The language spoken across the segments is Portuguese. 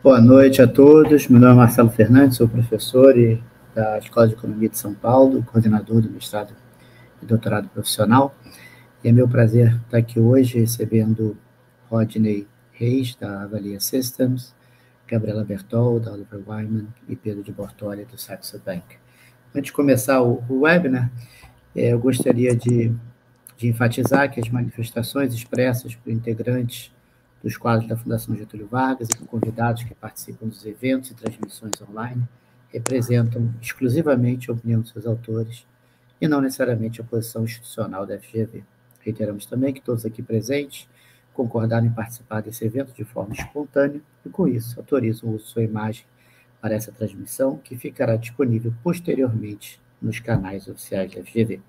Boa noite a todos. Meu nome é Marcelo Fernandes, sou professor da Escola de Economia de São Paulo, coordenador do mestrado e doutorado profissional. E é meu prazer estar aqui hoje recebendo Rodney Reis, da Avalia Systems, Gabriela Bertol, da Oliver Wyman, e Pedro de Bortoli, do Saxo Bank. Antes de começar o webinar, eu gostaria de enfatizar que as manifestações expressas por integrantes dos quadros da Fundação Getúlio Vargas e por convidados que participam dos eventos e transmissões online representam exclusivamente a opinião dos seus autores e não necessariamente a posição institucional da FGV. Reiteramos também que todos aqui presentes concordaram em participar desse evento de forma espontânea e, com isso, autorizam o uso de sua imagem para essa transmissão, que ficará disponível posteriormente nos canais oficiais da FGV.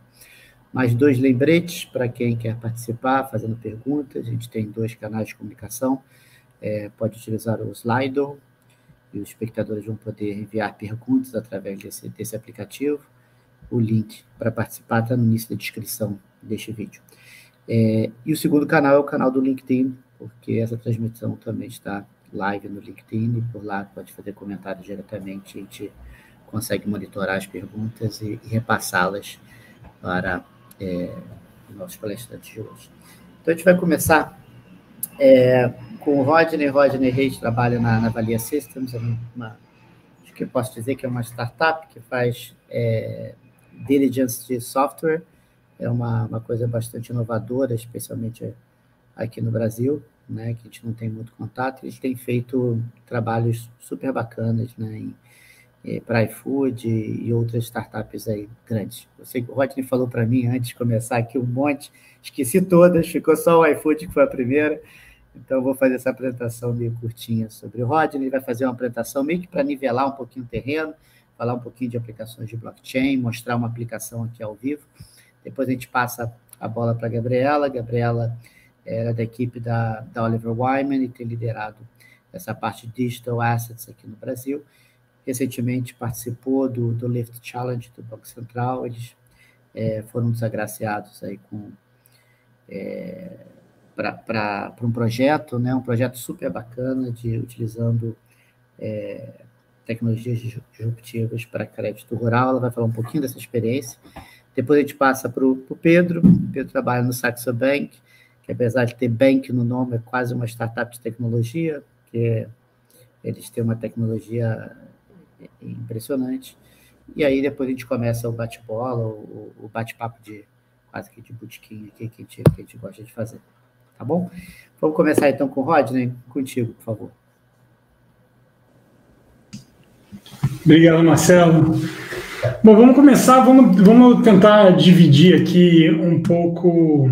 Mais dois lembretes para quem quer participar, fazendo perguntas. A gente tem 2 canais de comunicação. Pode utilizar o Slido, e os espectadores vão poder enviar perguntas através desse aplicativo. O link para participar está no início da descrição deste vídeo. E o segundo canal é o canal do LinkedIn, porque essa transmissão também está live no LinkedIn, e por lá pode fazer comentários diretamente, a gente consegue monitorar as perguntas e repassá-las para nossos palestrantes de hoje. Então, a gente vai começar com o Rodney. Rodney Reis trabalha na Avalia Systems, acho que eu posso dizer que é uma startup que faz diligence de software. É uma coisa bastante inovadora, especialmente aqui no Brasil, né, que a gente não tem muito contato. Eles têm feito trabalhos super bacanas, né, para iFood e outras startups aí grandes. Eu sei que o Rodney falou para mim antes de começar aqui um monte, esqueci todas, ficou só o iFood que foi a primeira, então eu vou fazer essa apresentação meio curtinha sobre o Rodney. Ele vai fazer uma apresentação meio que para nivelar um pouquinho o terreno, falar um pouquinho de aplicações de blockchain, mostrar uma aplicação aqui ao vivo. Depois a gente passa a bola para a Gabriela. Gabriela era da equipe da Oliver Wyman e tem liderado essa parte de Digital Assets aqui no Brasil. Recentemente participou do Lift Challenge do Banco Central. Eles foram desagraciados aí para um projeto, né, um projeto super bacana, utilizando tecnologias disruptivas para crédito rural. Ela vai falar um pouquinho dessa experiência. Depois a gente passa para o Pedro. O Pedro trabalha no Saxo Bank, que apesar de ter bank no nome, é quase uma startup de tecnologia, porque eles têm uma tecnologia impressionante. E aí depois a gente começa o bate-bola, o bate-papo quase que de botequim aqui, que a gente gosta de fazer. Tá bom? Vamos começar então com o Rodney. Contigo, por favor. Obrigado, Marcelo. Bom, vamos começar, vamos tentar dividir aqui um pouco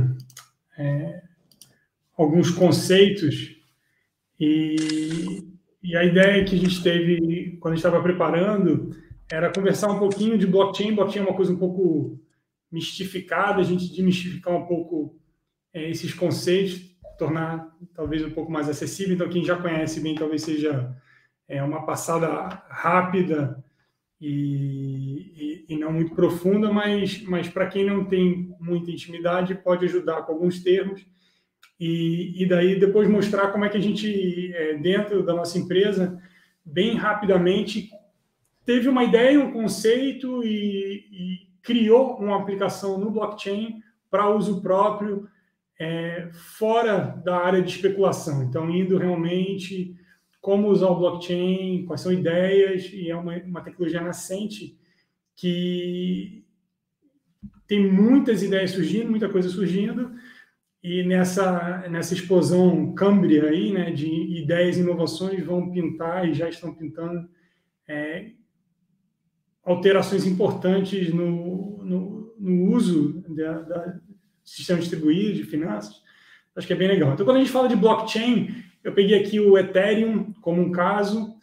alguns conceitos, e a ideia que a gente teve quando a gente estava preparando era conversar um pouquinho de blockchain. Blockchain é uma coisa um pouco mistificada, a gente desmistificar um pouco esses conceitos, tornar talvez um pouco mais acessível. Então, quem já conhece bem, talvez seja uma passada rápida e não muito profunda, mas para quem não tem muita intimidade, pode ajudar com alguns termos. E daí depois mostrar como é que a gente, dentro da nossa empresa, bem rapidamente, teve uma ideia, um conceito e criou uma aplicação no blockchain para uso próprio, fora da área de especulação. Então, indo realmente como usar o blockchain, quais são ideias, e é uma tecnologia nascente que tem muitas ideias surgindo, muita coisa surgindo, e nessa explosão câmbria aí, né, de ideias e inovações vão pintar, e já estão pintando, alterações importantes no uso da sistema distribuído de finanças. Acho que é bem legal. Então, quando a gente fala de blockchain, eu peguei aqui o Ethereum como um caso,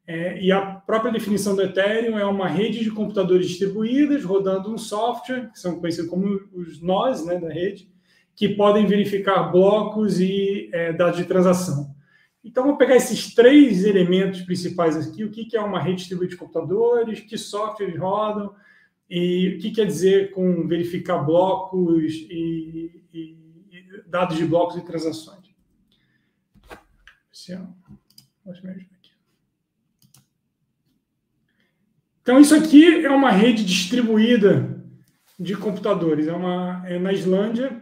e a própria definição do Ethereum é uma rede de computadores distribuídas rodando um software, que são conhecidos como os nós, né, da rede, que podem verificar blocos e dados de transação. Então, vou pegar esses 3 elementos principais aqui: o que é uma rede distribuída de computadores, que softwares rodam, e o que quer dizer com verificar blocos e dados de blocos e transações. Então, isso aqui é uma rede distribuída de computadores. É na Islândia.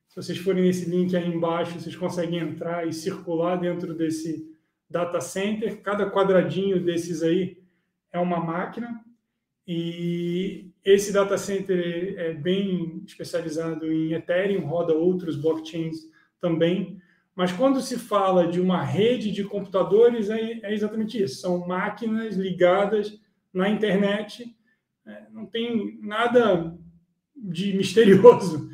Se vocês forem nesse link aí embaixo, vocês conseguem entrar e circular dentro desse data center. Cada quadradinho desses aí é uma máquina. E esse data center é bem especializado em Ethereum, roda outros blockchains também. Mas quando se fala de uma rede de computadores, é exatamente isso. São máquinas ligadas na internet. Não tem nada de misterioso.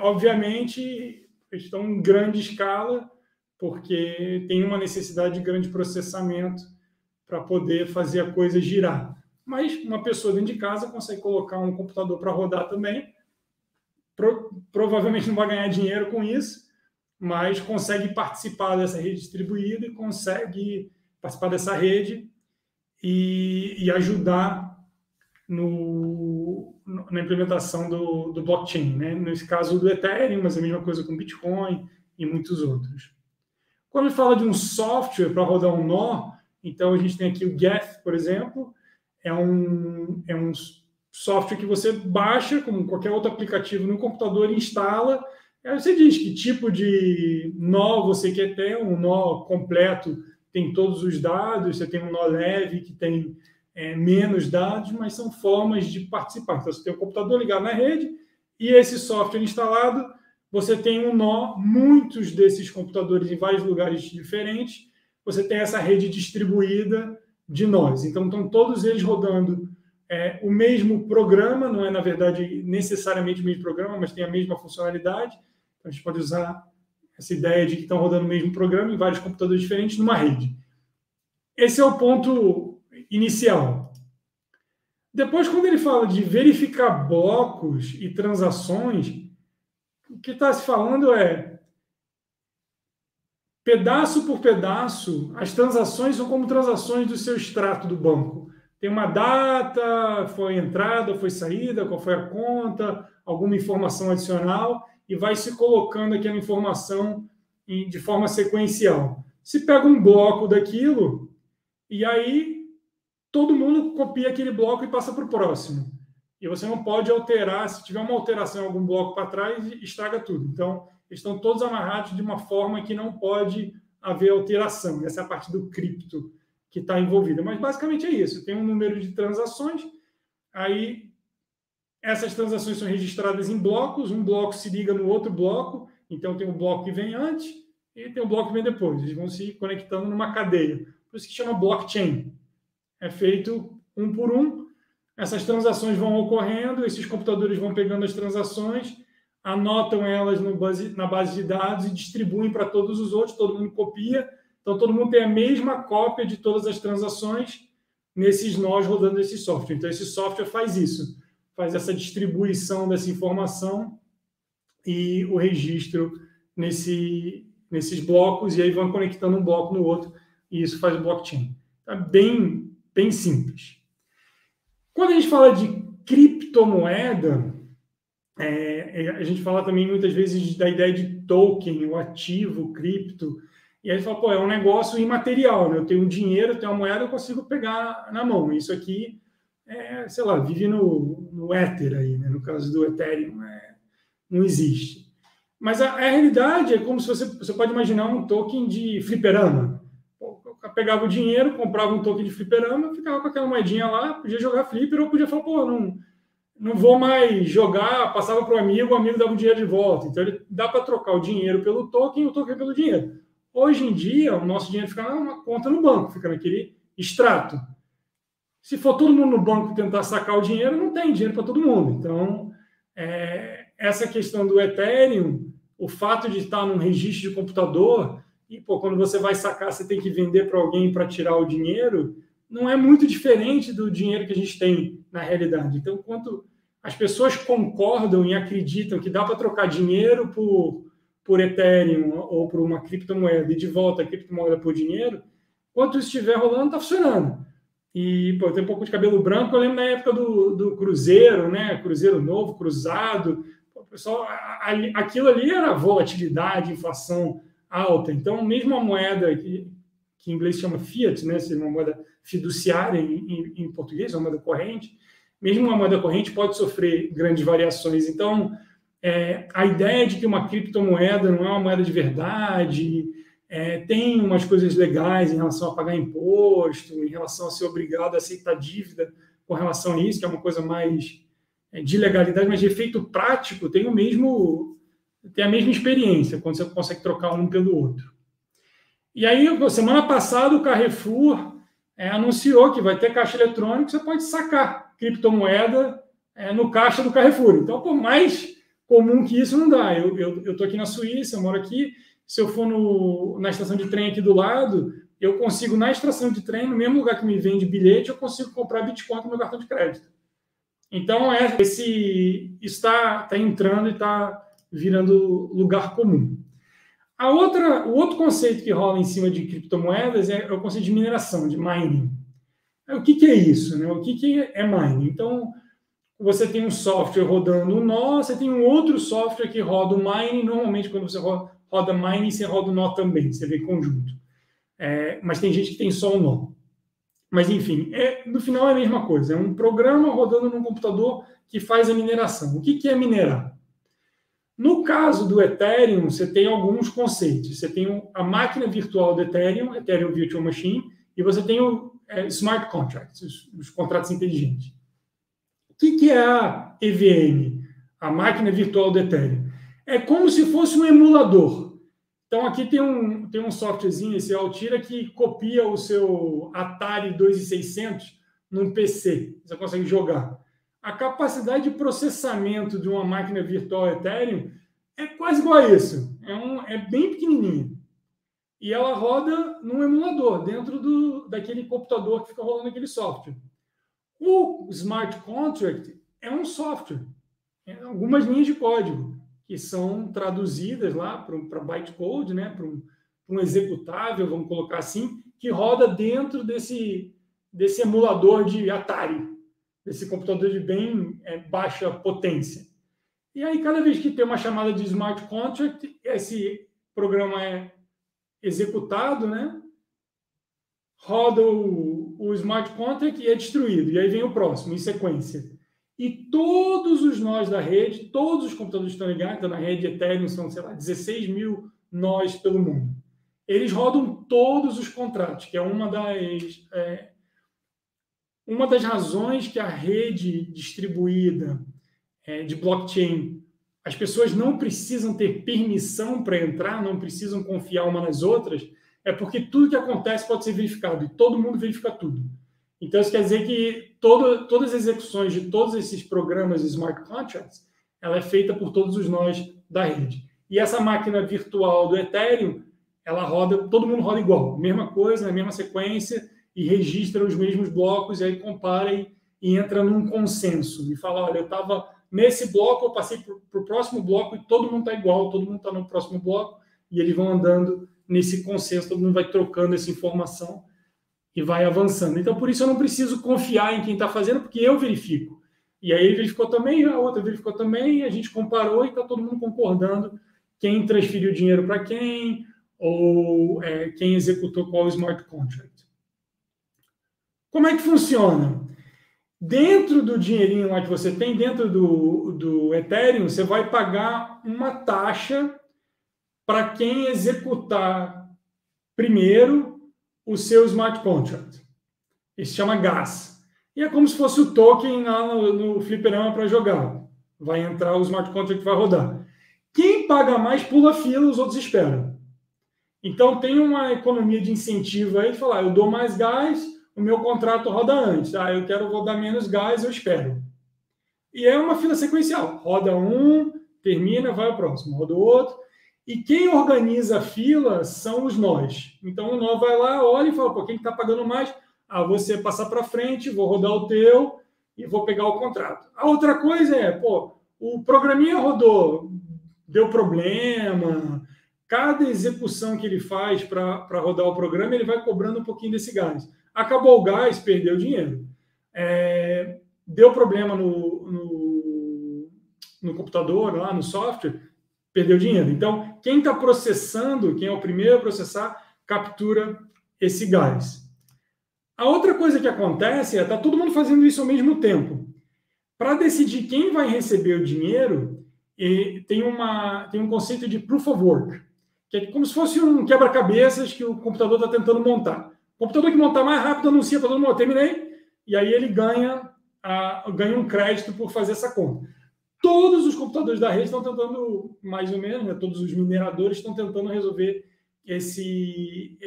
Obviamente, estão em grande escala, porque tem uma necessidade de grande processamento para poder fazer a coisa girar. Mas uma pessoa dentro de casa consegue colocar um computador para rodar também. Provavelmente não vai ganhar dinheiro com isso, mas consegue participar dessa rede distribuída e consegue participar dessa rede e ajudar na implementação do blockchain, né? Nesse caso do Ethereum, mas a mesma coisa com Bitcoin e muitos outros. Quando a gente fala de um software para rodar um nó, então a gente tem aqui o Geth, por exemplo, é um software que você baixa, como qualquer outro aplicativo no computador, instala. Aí você diz que tipo de nó você quer ter, um nó completo tem todos os dados, você tem um nó leve que tem menos dados, mas são formas de participar. Então, você tem o computador ligado na rede e esse software instalado, você tem um nó, muitos desses computadores em vários lugares diferentes, você tem essa rede distribuída de nós. Então, estão todos eles rodando o mesmo programa, não é, na verdade, necessariamente o mesmo programa, mas tem a mesma funcionalidade. Então, a gente pode usar essa ideia de que estão rodando o mesmo programa em vários computadores diferentes numa rede. Esse é o ponto inicial. Depois, quando ele fala de verificar blocos e transações, o que está se falando é pedaço por pedaço, as transações são como transações do seu extrato do banco. Tem uma data, foi entrada, foi saída, qual foi a conta, alguma informação adicional, e vai se colocando aquela informação de forma sequencial. Se pega um bloco daquilo, e aí todo mundo copia aquele bloco e passa para o próximo. E você não pode alterar, se tiver uma alteração em algum bloco para trás, estraga tudo. Então, eles estão todos amarrados de uma forma que não pode haver alteração. Essa é a parte do cripto que está envolvida. Mas, basicamente, é isso. Tem um número de transações, aí essas transações são registradas em blocos, um bloco se liga no outro bloco, então tem um bloco que vem antes e tem um bloco que vem depois. Eles vão se conectando numa cadeia. Por isso que chama blockchain. É feito um por um. Essas transações vão ocorrendo, esses computadores vão pegando as transações, anotam elas na base de dados e distribuem para todos os outros, todo mundo copia. Então, todo mundo tem a mesma cópia de todas as transações nesses nós rodando esse software. Então, esse software faz isso, faz essa distribuição dessa informação e o registro nesses blocos, e aí vão conectando um bloco no outro, e isso faz o blockchain. Tá bem simples. Quando a gente fala de criptomoeda, a gente fala também muitas vezes da ideia de token, o ativo, cripto, e aí fala, é um negócio imaterial, né? Eu tenho um dinheiro, eu tenho uma moeda, eu consigo pegar na mão. Isso aqui, sei lá, vive no éter aí, né? No caso do Ethereum, não existe. Mas a realidade é como se você pode imaginar um token de fliperama. Eu pegava o dinheiro, comprava um token de fliperama, ficava com aquela moedinha lá, podia jogar flipper, ou podia falar, não vou mais jogar, passava para o amigo dava o dinheiro de volta. Então, dá para trocar o dinheiro pelo token e o token pelo dinheiro. Hoje em dia, o nosso dinheiro fica numa conta no banco, fica naquele extrato. Se for todo mundo no banco tentar sacar o dinheiro, não tem dinheiro para todo mundo. Então, essa questão do Ethereum, o fato de estar num registro de computador, e quando você vai sacar, você tem que vender para alguém para tirar o dinheiro, não é muito diferente do dinheiro que a gente tem na realidade. Então, quando as pessoas concordam e acreditam que dá para trocar dinheiro por Ethereum ou por uma criptomoeda e de volta a criptomoeda por dinheiro, enquanto isso estiver rolando, está funcionando. E eu tenho um pouco de cabelo branco, eu lembro na época do Cruzeiro, né? Cruzeiro novo, cruzado. Pessoal, aquilo ali era volatilidade, inflação alta. Então, mesmo a moeda que que em inglês chama fiat, né, seria uma moeda fiduciária em português, uma moeda corrente. Mesmo uma moeda corrente pode sofrer grandes variações. Então, a ideia de que uma criptomoeda não é uma moeda de verdade, tem umas coisas legais em relação a pagar imposto, em relação a ser obrigado a aceitar dívida com relação a isso, que é uma coisa mais de legalidade, mas de efeito prático tem a mesma experiência, quando você consegue trocar um pelo outro. E aí, semana passada, o Carrefour anunciou que vai ter caixa eletrônica, você pode sacar criptomoeda no caixa do Carrefour. Então, por mais comum que isso, não dá. Eu estou aqui na Suíça, eu moro aqui, se eu for na estação de trem aqui do lado, eu consigo, na estação de trem, no mesmo lugar que me vende bilhete, eu consigo comprar Bitcoin com meu cartão de crédito. Então, isso está entrando e está virando lugar comum. O outro conceito que rola em cima de criptomoedas é o conceito de mineração, de mining. O que é isso, né? O que é mining? Então, você tem um software rodando um nó, você tem um outro software que roda o mining. Normalmente, quando você roda mining, você roda o nó também, você vê conjunto. Mas tem gente que tem só o nó. Mas, enfim, no final é a mesma coisa. É um programa rodando num computador que faz a mineração. O que é minerar? No caso do Ethereum, você tem alguns conceitos. Você tem a máquina virtual do Ethereum Virtual Machine, e você tem o Smart Contracts, os contratos inteligentes. O que é a EVM, a máquina virtual do Ethereum? É como se fosse um emulador. Então, aqui tem um softwarezinho, esse Altira, que copia o seu Atari 2600 num PC. Você consegue jogar. A capacidade de processamento de uma máquina virtual Ethereum é quase igual a isso. É bem pequenininha. E ela roda num emulador, dentro daquele computador que fica rolando aquele software. O Smart Contract é um software. Algumas linhas de código que são traduzidas lá para bytecode, né, para um executável, vamos colocar assim, que roda dentro desse emulador de Atari, desse computador de bem baixa potência. E aí, cada vez que tem uma chamada de Smart Contract, esse programa é executado, né, roda o Smart Contract e é destruído. E aí vem o próximo, em sequência. E todos os nós da rede, todos os computadores que estão ligados, então na rede Ethereum são, 16 mil nós pelo mundo. Eles rodam todos os contratos, que é uma das razões que a rede distribuída de blockchain, as pessoas não precisam ter permissão para entrar, não precisam confiar uma nas outras, é porque tudo que acontece pode ser verificado e todo mundo verifica tudo. Então, isso quer dizer que todas as execuções de todos esses programas de smart contracts, ela é feita por todos os nós da rede. E essa máquina virtual do Ethereum, ela roda, todo mundo roda igual, mesma coisa, na mesma sequência, e registra os mesmos blocos, e aí compara e entra num consenso. E fala, olha, eu estava nesse bloco, eu passei para o próximo bloco, e todo mundo está igual, todo mundo está no próximo bloco, e eles vão andando nesse consenso, todo mundo vai trocando essa informação, e vai avançando. Então, por isso eu não preciso confiar em quem está fazendo, porque eu verifico. E aí ele verificou também, a outra verificou também, a gente comparou e está todo mundo concordando quem transferiu dinheiro para quem, ou quem executou qual smart contract. Como é que funciona? Dentro do dinheirinho lá que você tem, dentro do Ethereum, você vai pagar uma taxa para quem executar primeiro o seu smart contract. Isso se chama gas. E é como se fosse o token lá no fliperama para jogar. Vai entrar o smart contract que vai rodar. Quem paga mais pula a fila, os outros esperam. Então tem uma economia de incentivo aí de falar, eu dou mais gás, o meu contrato roda antes. Eu quero rodar menos gás, eu espero. E é uma fila sequencial. Roda um, termina, vai ao próximo. Roda o outro. E quem organiza a fila são os nós. Então, o nó vai lá, olha e fala, pô, quem está pagando mais? Você passar para frente, vou rodar o teu e vou pegar o contrato. A outra coisa é, o programinha rodou, deu problema. Cada execução que ele faz para rodar o programa, ele vai cobrando um pouquinho desse gás. Acabou o gás, perdeu o dinheiro. Deu problema no computador, lá no software, perdeu dinheiro. Então, quem está processando, quem é o primeiro a processar, captura esse gás. A outra coisa que acontece é está todo mundo fazendo isso ao mesmo tempo. Para decidir quem vai receber o dinheiro, tem um conceito de proof of work, que é como se fosse um quebra-cabeças que o computador está tentando montar. O computador que montar mais rápido anuncia para todo mundo, terminei, e aí ele ganha um crédito por fazer essa conta. Todos os computadores da rede estão tentando, mais ou menos, né, todos os mineradores estão tentando resolver esse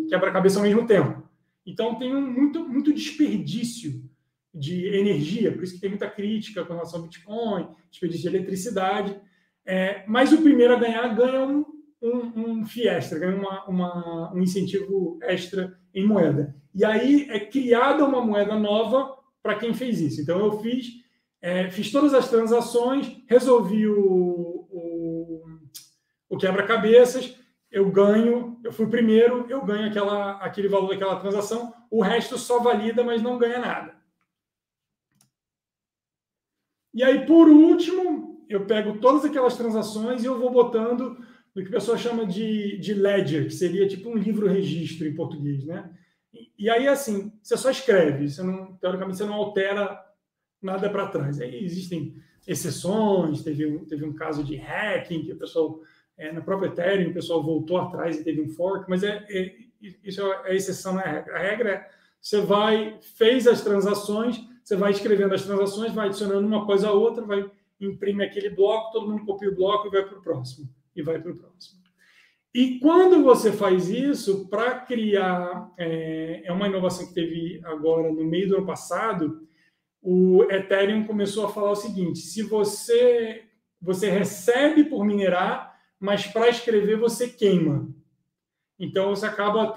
quebra-cabeça ao mesmo tempo. Então, tem muito desperdício de energia, por isso que tem muita crítica com relação ao Bitcoin, desperdício de eletricidade. Mas o primeiro a ganha um FII extra, ganha um incentivo extra em moeda. E aí é criada uma moeda nova para quem fez isso. Então, eu fiz todas as transações, resolvi o quebra-cabeças, eu fui primeiro, eu ganho aquele valor daquela transação, o resto só valida, mas não ganha nada. E aí, por último, eu pego todas aquelas transações e eu vou botando o que o pessoal chama de ledger, que seria tipo um livro-registro em português, né? E aí, assim, você só escreve, teoricamente, você não altera nada para trás. Aí existem exceções, teve um caso de hacking, que o pessoal, na própria Ethereum, o pessoal voltou atrás e teve um fork, mas isso é a exceção, não é a regra. A regra é, você fez as transações, você vai escrevendo as transações, vai adicionando uma coisa a outra, vai imprimir aquele bloco, todo mundo copia o bloco e vai para o próximo. E quando você faz isso, para criar, é uma inovação que teve agora no meio do ano passado, o Ethereum começou a falar o seguinte: se você recebe por minerar, mas para escrever você queima. Então você acaba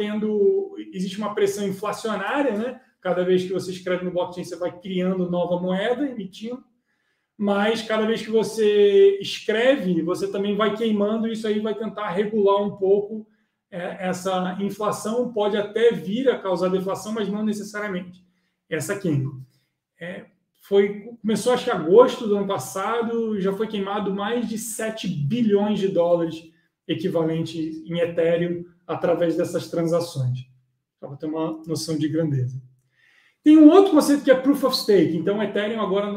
existe uma pressão inflacionária, né? Cada vez que você escreve no blockchain, você vai criando nova moeda, emitindo, mas cada vez que você escreve, você também vai queimando, e isso aí vai tentar regular um pouco essa inflação. Pode até vir a causar deflação, mas não necessariamente essa queima. Começou, acho que em agosto do ano passado, já foi queimado mais de 7 bilhões de dólares equivalente em Ethereum através dessas transações. Para ter uma noção de grandeza. Tem um outro conceito que é Proof of Stake. Então, o Ethereum agora,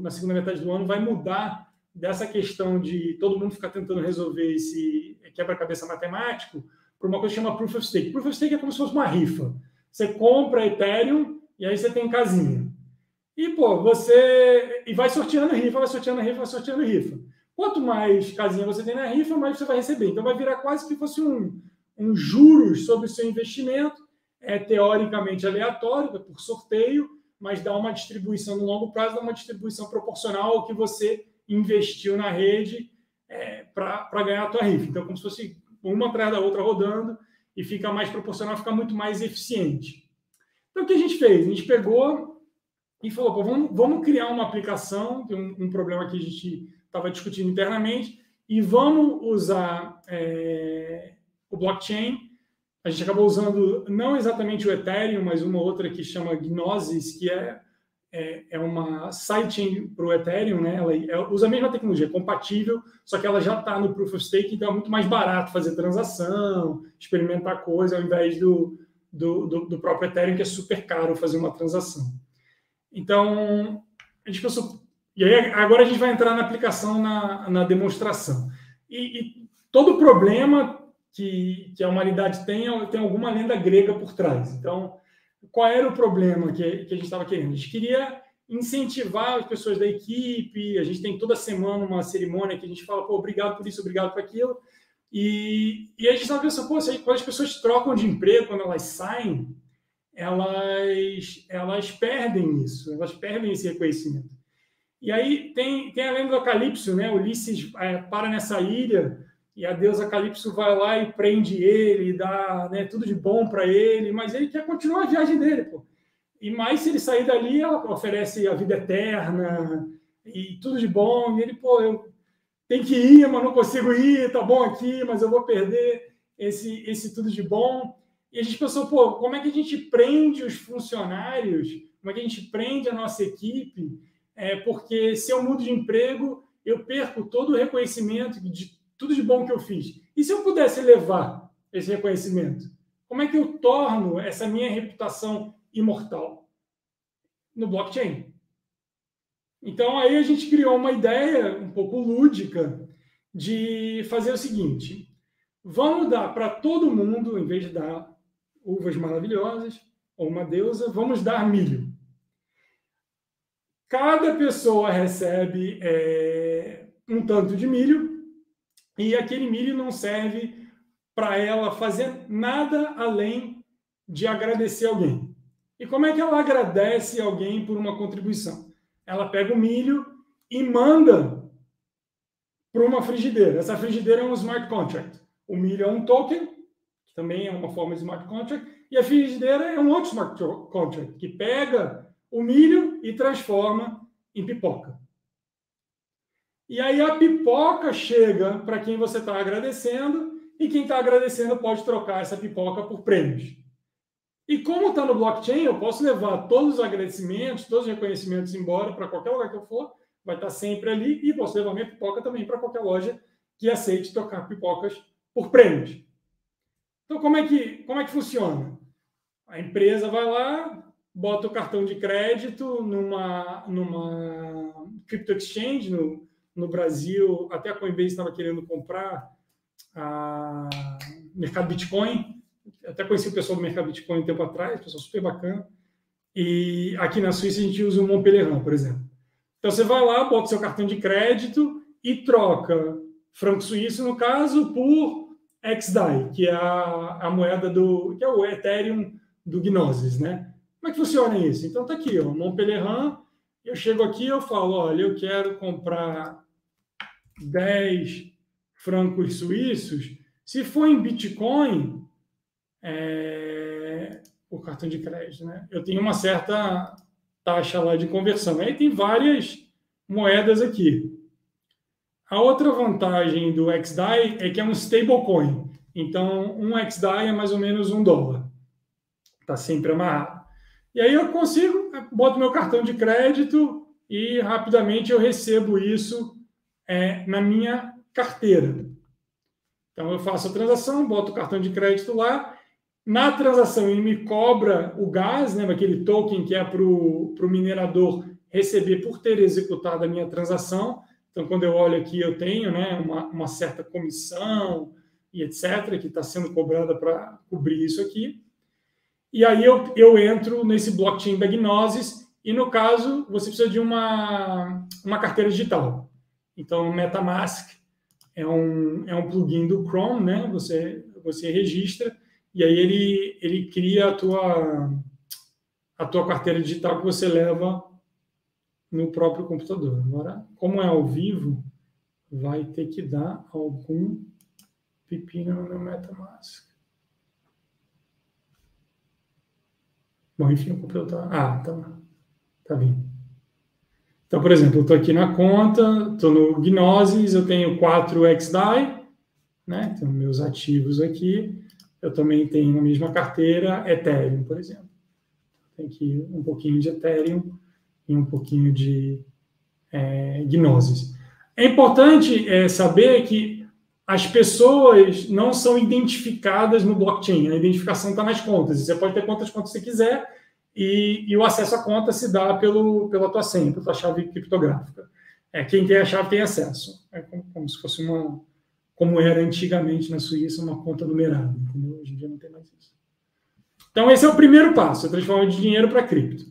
na segunda metade do ano, vai mudar dessa questão de todo mundo ficar tentando resolver esse quebra-cabeça matemático para uma coisa que chama Proof of Stake. Proof of Stake é como se fosse uma rifa. Você compra Ethereum e aí você tem casinha. E, vai sorteando rifa, vai sorteando rifa, vai sorteando rifa. Quanto mais casinha você tem na rifa, mais você vai receber. Então, vai virar quase que fosse um juros sobre o seu investimento. É teoricamente aleatório, por sorteio, mas dá uma distribuição no longo prazo, dá uma distribuição proporcional ao que você investiu na rede para ganhar a tua rifa. Então, como se fosse uma atrás da outra rodando, e fica mais proporcional, fica muito mais eficiente. Então, o que a gente fez? A gente pegou e falou, vamos criar uma aplicação, tem um problema que a gente estava discutindo internamente, e vamos usar o blockchain. A gente acabou usando não exatamente o Ethereum, mas uma outra que chama Gnosis, que é uma sidechain para o Ethereum, né? Ela usa a mesma tecnologia, compatível, só que ela já está no Proof of Stake, então é muito mais barato fazer transação, experimentar coisa, ao invés do próprio Ethereum, que é super caro fazer uma transação. Então, a gente pensou... E aí, agora a gente vai entrar na aplicação, na demonstração. E todo problema que a humanidade tem alguma lenda grega por trás. Então, qual era o problema que a gente estava querendo? A gente queria incentivar as pessoas da equipe, a gente tem toda semana uma cerimônia que a gente fala, obrigado por isso, obrigado por aquilo, e a gente estava pensando, quando as pessoas trocam de emprego, quando elas saem, elas perdem isso, elas perdem esse reconhecimento. E aí tem a lenda do Calypso, né? Ulisses para nessa ilha, e a deusa Calypso vai lá e prende ele, e dá, né, tudo de bom para ele, mas ele quer continuar a viagem dele, E mais se ele sair dali, ela oferece a vida eterna e tudo de bom. E ele, eu tenho que ir, mas não consigo ir, tá bom aqui, mas eu vou perder esse tudo de bom. E a gente pensou, como é que a gente prende os funcionários? Como é que a gente prende a nossa equipe? Porque se eu mudo de emprego, eu perco todo o reconhecimento de tudo de bom que eu fiz. E se eu pudesse levar esse reconhecimento? Como é que eu torno essa minha reputação imortal? No blockchain. Então, aí a gente criou uma ideia um pouco lúdica de fazer o seguinte: vamos dar para todo mundo, em vez de dar uvas maravilhosas ou uma deusa, vamos dar milho. Cada pessoa recebe um tanto de milho e aquele milho não serve para ela fazer nada além de agradecer alguém. E como é que ela agradece alguém por uma contribuição? Ela pega o milho e manda para uma frigideira. Essa frigideira é um smart contract. O milho é um token, que também é uma forma de smart contract, e a frigideira é um outro smart contract, que pega o milho e transforma em pipoca. E aí a pipoca chega para quem você está agradecendo, e quem está agradecendo pode trocar essa pipoca por prêmios. E como está no blockchain, eu posso levar todos os agradecimentos, todos os reconhecimentos embora para qualquer lugar que eu for, vai estar sempre ali, e posso levar minha pipoca também para qualquer loja que aceite trocar pipocas por prêmios. Então, como é que funciona? A empresa vai lá, bota o cartão de crédito numa crypto exchange, no Brasil, até a Coinbase estava querendo comprar a mercado Bitcoin. Até conheci o pessoal do mercado Bitcoin um tempo atrás, pessoal super bacana. E aqui na Suíça a gente usa o Montpellier, por exemplo. Então você vai lá, bota seu cartão de crédito e troca franco suíço, no caso, por XDAI, que é a moeda que é o Ethereum do Gnosis, né? Como é que funciona isso? Então tá aqui, ó, Montpellier, eu chego aqui, eu falo, olha, eu quero comprar 10 francos suíços. Se for em Bitcoin, o cartão de crédito, né? Eu tenho uma certa taxa lá de conversão. Aí tem várias moedas aqui. A outra vantagem do XDAI é que é um stablecoin. Então, um XDAI é mais ou menos $1. Está sempre amarrado. E aí eu consigo, boto meu cartão de crédito e rapidamente eu recebo isso na minha carteira. Então, eu faço a transação, boto o cartão de crédito lá. Na transação, ele me cobra o gas, né, aquele token que é para o minerador receber por ter executado a minha transação. Então, quando eu olho aqui, eu tenho, né, uma certa comissão e etc., que está sendo cobrada para cobrir isso aqui. E aí eu entro nesse blockchain da Gnosis e, no caso, você precisa de uma carteira digital. Então, o MetaMask é um plugin do Chrome, né? Você registra e aí ele cria a tua carteira digital que você leva no próprio computador. Agora, como é ao vivo, vai ter que dar algum pepino no meu MetaMask. Bom, enfim, o computador tá vindo. Então, por exemplo, eu estou aqui na conta, estou no Gnosis, eu tenho 4 XDAI, né? Tenho meus ativos aqui. Eu também tenho na mesma carteira Ethereum, por exemplo. Tem aqui um pouquinho de Ethereum e um pouquinho de Gnosis. É importante saber que as pessoas não são identificadas no blockchain. A identificação está nas contas. Você pode ter quantas contas você quiser e o acesso à conta se dá pela tua senha, pela tua chave criptográfica. Quem tem a chave tem acesso. É como se fosse como era antigamente na Suíça, uma conta numerada. Entendeu? Hoje em dia não tem mais isso. Então, esse é o primeiro passo, transformar de dinheiro para cripto.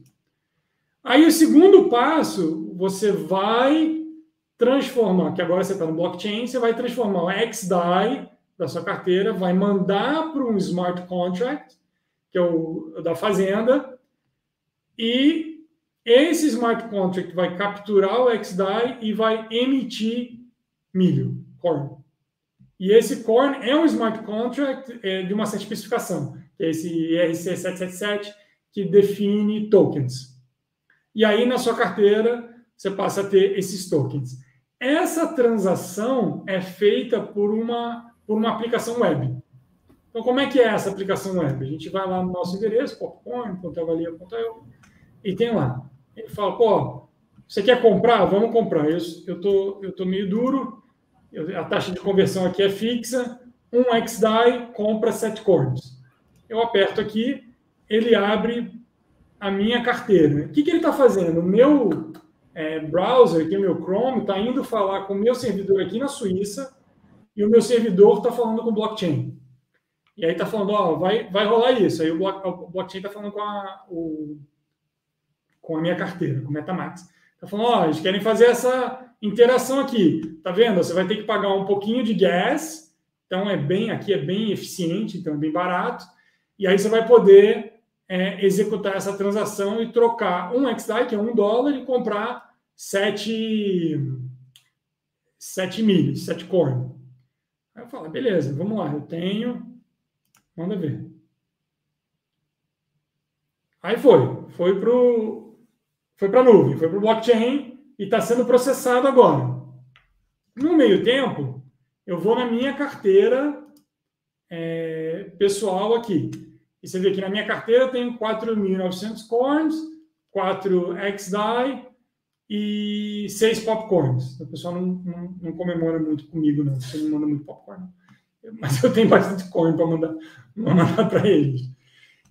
Aí, o segundo passo, você vai transformar, que agora você está no blockchain, você vai transformar o XDAI da sua carteira, vai mandar para um smart contract, que é o da fazenda, e esse smart contract vai capturar o XDAI e vai emitir milho, corn. E esse corn é um smart contract de uma certa especificação, que é esse ERC777, que define tokens. E aí, na sua carteira, você passa a ter esses tokens. Essa transação é feita por uma aplicação web. Então, como é que é essa aplicação web? A gente vai lá no nosso endereço, popcorn.avalia.eu, e tem lá. Ele fala, pô, você quer comprar? Vamos comprar. Eu tô meio duro, a taxa de conversão aqui é fixa, um XDAI compra 7 corns. Eu aperto aqui, ele abre a minha carteira. O que ele está fazendo? O meu browser, que é o meu Chrome, está indo falar com o meu servidor aqui na Suíça e o meu servidor está falando com o blockchain. E aí está falando, ó, vai rolar isso. Aí o blockchain está falando com a minha carteira, com o MetaMask. Está falando, ó, eles querem fazer essa interação aqui. Tá vendo? Você vai ter que pagar um pouquinho de gas. Então, aqui é bem eficiente, então é bem barato. E aí você vai poder executar essa transação e trocar um XDAI, que é $1, e comprar 7 milhas, 7 corn. Aí eu falo, beleza, vamos lá, eu tenho... Manda ver. Aí foi para a nuvem, foi para o blockchain e está sendo processado agora. No meio tempo, eu vou na minha carteira pessoal aqui. E você vê que na minha carteira eu tenho 4.900 corns, 4 XDAI e 6 popcorns. O pessoal não comemora muito comigo, não. Você não manda muito popcorn. Mas eu tenho bastante corn para mandar para eles.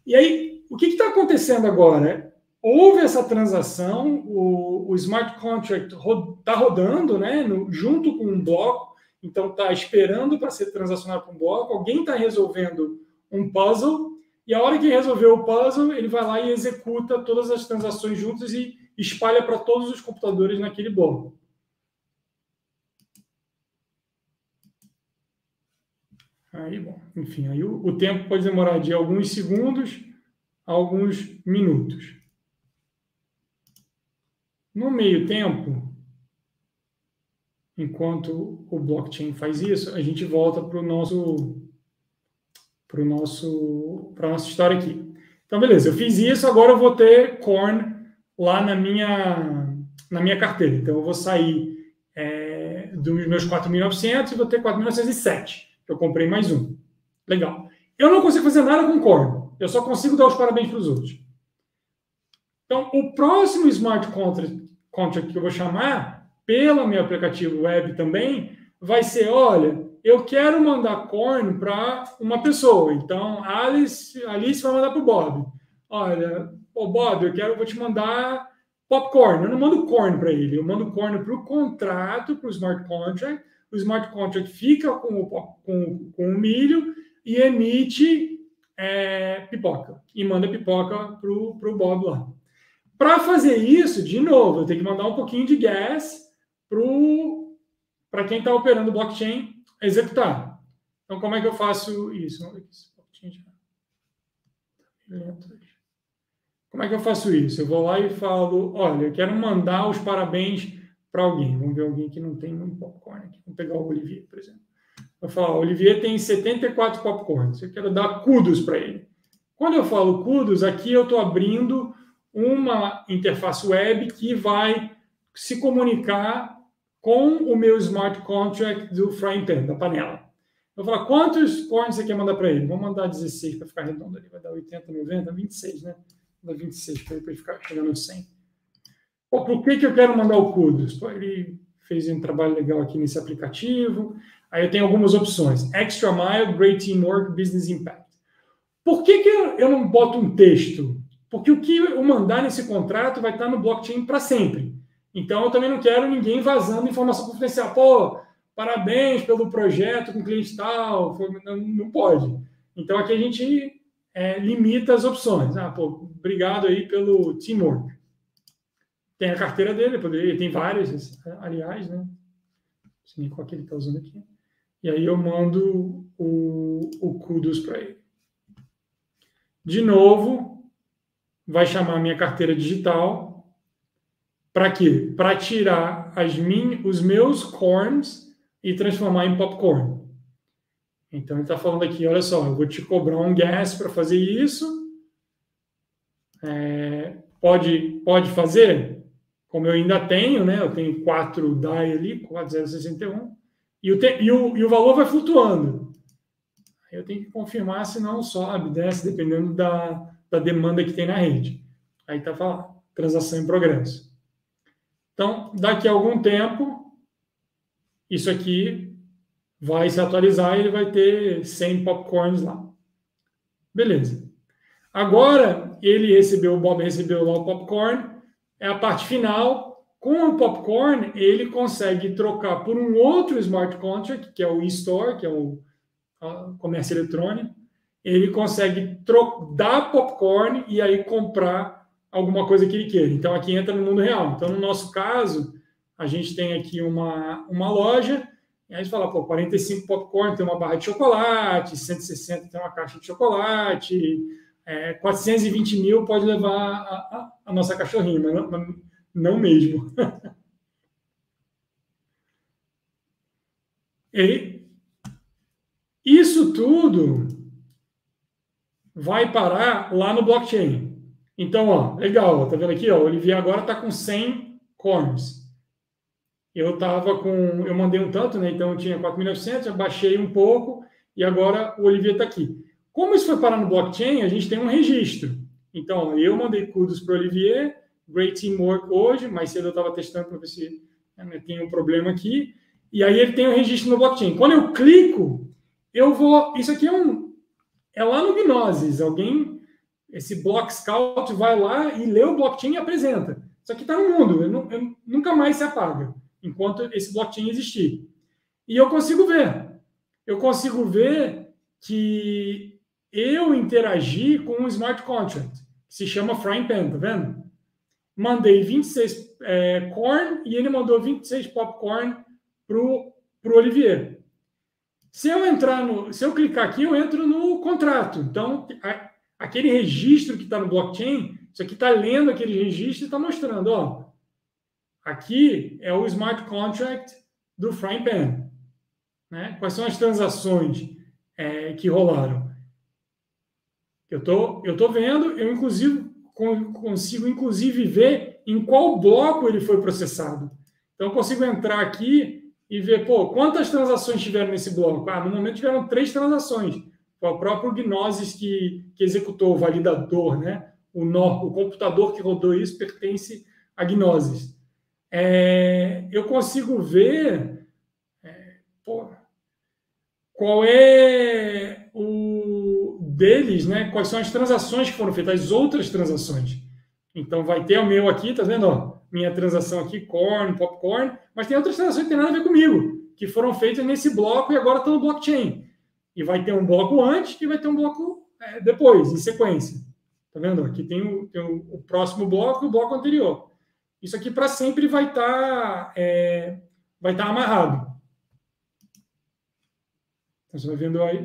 E aí, o que está acontecendo agora? Houve essa transação, o smart contract está rodando, né, junto com um bloco, então está esperando para ser transacionado para um bloco, alguém está resolvendo um puzzle, e a hora que resolveu o puzzle, ele vai lá e executa todas as transações juntas e espalha para todos os computadores naquele bloco. Aí, bom, enfim, aí o tempo pode demorar de alguns segundos a alguns minutos. No meio tempo, enquanto o blockchain faz isso, a gente volta para a nossa história aqui. Então, beleza, eu fiz isso, agora eu vou ter corn lá na minha carteira. Então, eu vou sair dos meus 4.900 e vou ter 4.907. Eu comprei mais um. Legal. Eu não consigo fazer nada com corn. Eu só consigo dar os parabéns para os outros. Então, o próximo smart contract que eu vou chamar, pelo meu aplicativo web também, vai ser, olha, eu quero mandar corn para uma pessoa. Então, Alice vai mandar para o Bob. Olha, Bob, vou te mandar popcorn. Eu não mando corn para ele, eu mando corn para o contrato, para o smart contract. O smart contract fica com o milho e emite pipoca. E manda pipoca para o Bob lá. Para fazer isso, de novo, eu tenho que mandar um pouquinho de gas para quem está operando o blockchain executar. Então, como é que eu faço isso? Como é que eu faço isso? Eu vou lá e falo, olha, eu quero mandar os parabéns para alguém. Vamos ver alguém que não tem muito popcorn aqui. Vamos pegar o Olivier, por exemplo. Eu vou falar, o Olivier tem 74 popcorns. Eu quero dar kudos para ele. Quando eu falo kudos, aqui eu estou abrindo uma interface web que vai se comunicar com o meu smart contract do frying pan, da panela. Eu vou falar, quantos corns você quer mandar para ele? Vamos mandar 16 para ficar redondo ali. Vai dar 80, 90, 26, né? Vou dar 26 para ele ficar chegando no 100. Por que eu quero mandar o kudos? Ele fez um trabalho legal aqui nesse aplicativo. Aí eu tenho algumas opções. Extra mile, great teamwork, business impact. Por que eu não boto um texto? Porque o que eu mandar nesse contrato vai estar no blockchain para sempre. Então, eu também não quero ninguém vazando informação confidencial. Pô, parabéns pelo projeto com o cliente tal. Não pode. Então, aqui a gente limita as opções. Obrigado aí pelo teamwork. Tem a carteira dele, ele tem várias, aliás, né? Não sei nem qual que ele está usando aqui. E aí eu mando o kudos para ele. De novo, vai chamar a minha carteira digital. Para quê? Para tirar os meus corns e transformar em popcorn. Então, ele está falando aqui, olha só, eu vou te cobrar um gas para fazer isso. Pode fazer? Como eu ainda tenho, né? Eu tenho 4 DAI ali, 4,061, e o valor vai flutuando. Eu tenho que confirmar, senão sobe, desce, dependendo da demanda que tem na rede. Aí está falando, transação em progresso. Então, daqui a algum tempo, isso aqui vai se atualizar e ele vai ter 100 popcorns lá. Beleza. Agora, o Bob recebeu lá o popcorn, é a parte final. Com o popcorn, ele consegue trocar por um outro smart contract, que é o e-store, que é o comércio eletrônico. Ele consegue dar popcorn e aí comprar alguma coisa que ele queira. Então, aqui entra no mundo real. Então, no nosso caso, a gente tem aqui uma loja, e aí a gente fala, pô, 45 popcorn tem uma barra de chocolate, 160 tem uma caixa de chocolate, 420 mil pode levar a nossa cachorrinha, mas não mesmo. E isso tudo vai parar lá no blockchain. Então, ó, legal, tá vendo aqui? Ó, o Olivier agora está com 100 corns. Eu mandei um tanto, né? Então eu tinha 4.900, eu baixei um pouco e agora o Olivier está aqui. Como isso foi parar no blockchain, a gente tem um registro. Então, eu mandei kudos para o Olivier, great teamwork hoje, mais cedo eu estava testando para ver se tem um problema aqui. E aí ele tem o registro no blockchain. Quando eu clico, eu vou... Isso aqui é lá no Gnosis. Esse Block Scout vai lá e lê o blockchain e apresenta. Isso aqui está no mundo, nunca mais se apaga, enquanto esse blockchain existir. E eu consigo ver que eu interagi com um smart contract, que se chama Frying Pan, tá vendo? Mandei 26 corn e ele mandou 26 popcorn pro Olivier. Se eu clicar aqui, eu entro no contrato. Então, aquele registro que está no blockchain, isso aqui está lendo aquele registro e está mostrando, ó, aqui é o smart contract do Frying Pan. Né? Quais são as transações que rolaram? Eu tô vendo, eu consigo inclusive ver em qual bloco ele foi processado. Então, eu consigo entrar aqui e ver, pô, quantas transações tiveram nesse bloco? No momento tiveram 3 transações. Foi o próprio Gnosis que executou o validador, né? O computador que rodou isso pertence a Gnosis. Eu consigo ver qual é o deles, né? Quais são as transações que foram feitas, as outras transações. Então, vai ter o meu aqui, tá vendo? Ó, minha transação aqui, corn, popcorn, mas tem outras transações que tem nada a ver comigo, que foram feitas nesse bloco e agora estão no blockchain. E vai ter um bloco antes e vai ter um bloco depois, em sequência. Tá vendo? Aqui tem o próximo bloco e o bloco anterior. Isso aqui para sempre vai estar amarrado. Então, você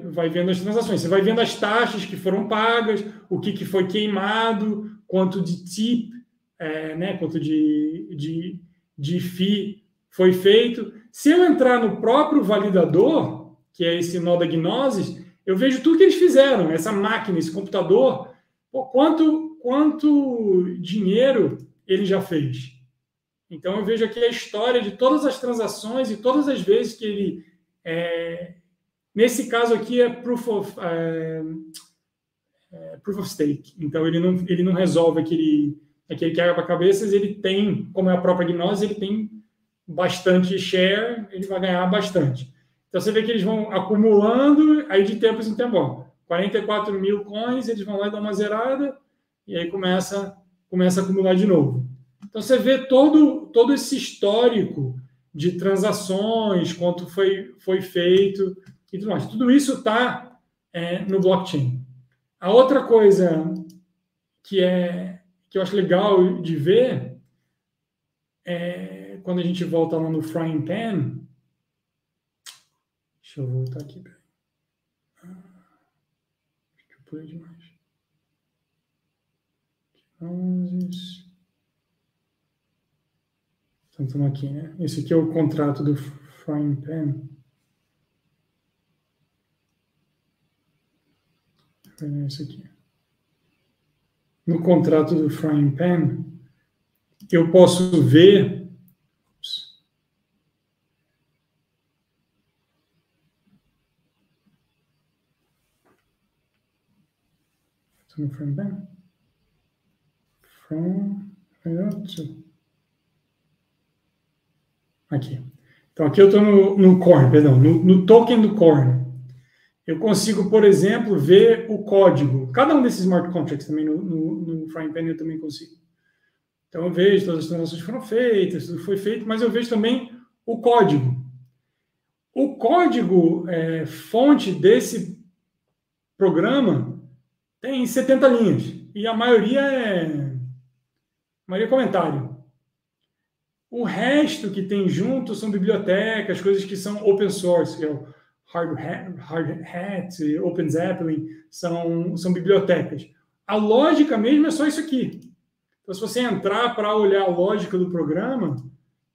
vai vendo as transações, você vai vendo as taxas que foram pagas, o que foi queimado, quanto de tip, né, quanto de fee foi feito. Se eu entrar no próprio validador, que é esse nó da Gnosis, eu vejo tudo que eles fizeram, essa máquina, esse computador, quanto dinheiro ele já fez. Então, eu vejo aqui a história de todas as transações e todas as vezes que ele... nesse caso aqui é proof of stake. Então, ele não resolve aquele quebra-cabeças, ele tem, como é a própria Gnosis, ele tem bastante share, ele vai ganhar bastante. Então, você vê que eles vão acumulando, aí de tempos em tempos, 44 mil coins, eles vão lá e dão uma zerada, e aí começa a acumular de novo. Então, você vê todo esse histórico de transações, quanto foi feito e tudo mais. Tudo isso está no blockchain. A outra coisa que eu acho legal de ver é quando a gente volta lá no Frying Pan. Deixa eu voltar aqui. Acho que eu pulei demais. Então, estamos aqui, né? Esse aqui é o contrato do Frying Pan. Esse aqui. No contrato do Frying Pan, eu posso ver... Estou no Frying Pan. Aqui. Então, aqui eu estou no Corn, perdão, no token do Corn. Eu consigo, por exemplo, ver o código. Cada um desses smart contracts também no Frying Pan eu também consigo. Então, eu vejo todas as transações que foram feitas, tudo foi feito, mas eu vejo também o código. O código fonte desse programa tem 70 linhas. E a maioria é comentário. O resto que tem junto são bibliotecas, coisas que são open source, que é o Hard Hat, Open Zeppelin, são bibliotecas. A lógica mesmo é só isso aqui. Então, se você entrar para olhar a lógica do programa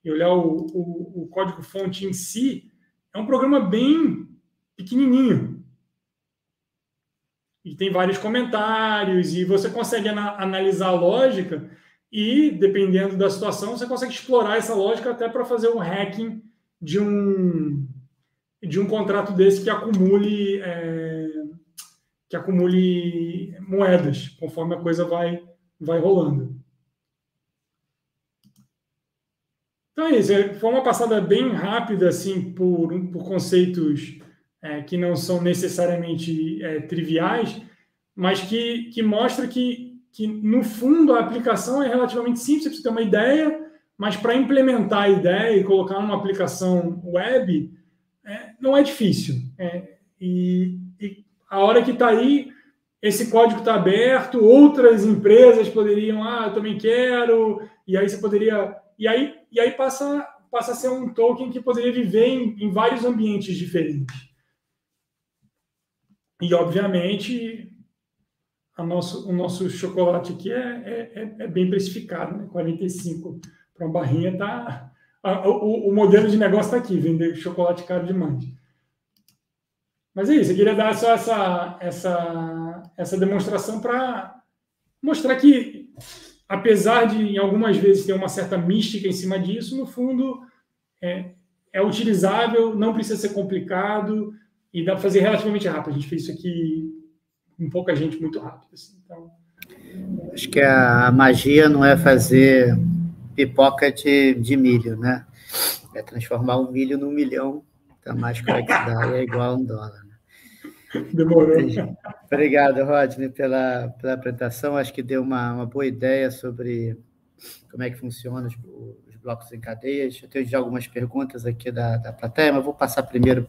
e olhar o código-fonte em si, é um programa bem pequenininho. E tem vários comentários, e você consegue analisar a lógica e, dependendo da situação, você consegue explorar essa lógica até para fazer um hacking de um contrato desse que acumule moedas, conforme a coisa vai rolando. Então é isso. Foi uma passada bem rápida assim, por conceitos que não são necessariamente triviais, mas que mostra que, no fundo, a aplicação é relativamente simples. Você precisa ter uma ideia, mas para implementar a ideia e colocar numa aplicação web, não é difícil. E a hora que está aí, esse código está aberto, outras empresas poderiam, eu também quero, e aí você poderia... E aí passa a ser um token que poderia viver em vários ambientes diferentes. E, obviamente, o nosso chocolate aqui é bem precificado, né? 45 para uma barrinha tá... O modelo de negócio está aqui, vender chocolate caro demais. Mas é isso, eu queria dar só essa demonstração para mostrar que, apesar de, em algumas vezes, ter uma certa mística em cima disso, no fundo, é utilizável, não precisa ser complicado e dá para fazer relativamente rápido. A gente fez isso aqui com pouca gente muito rápido. Assim, então... Acho que a magia não é fazer pipoca de milho, né? É transformar um milho num milhão, tá mais complexidade, é igual a $1. Demorou. Obrigado, Rodney, pela apresentação. Acho que deu uma boa ideia sobre como é que funcionam os blocos em cadeias. Eu tenho já algumas perguntas aqui da plateia, mas vou passar primeiro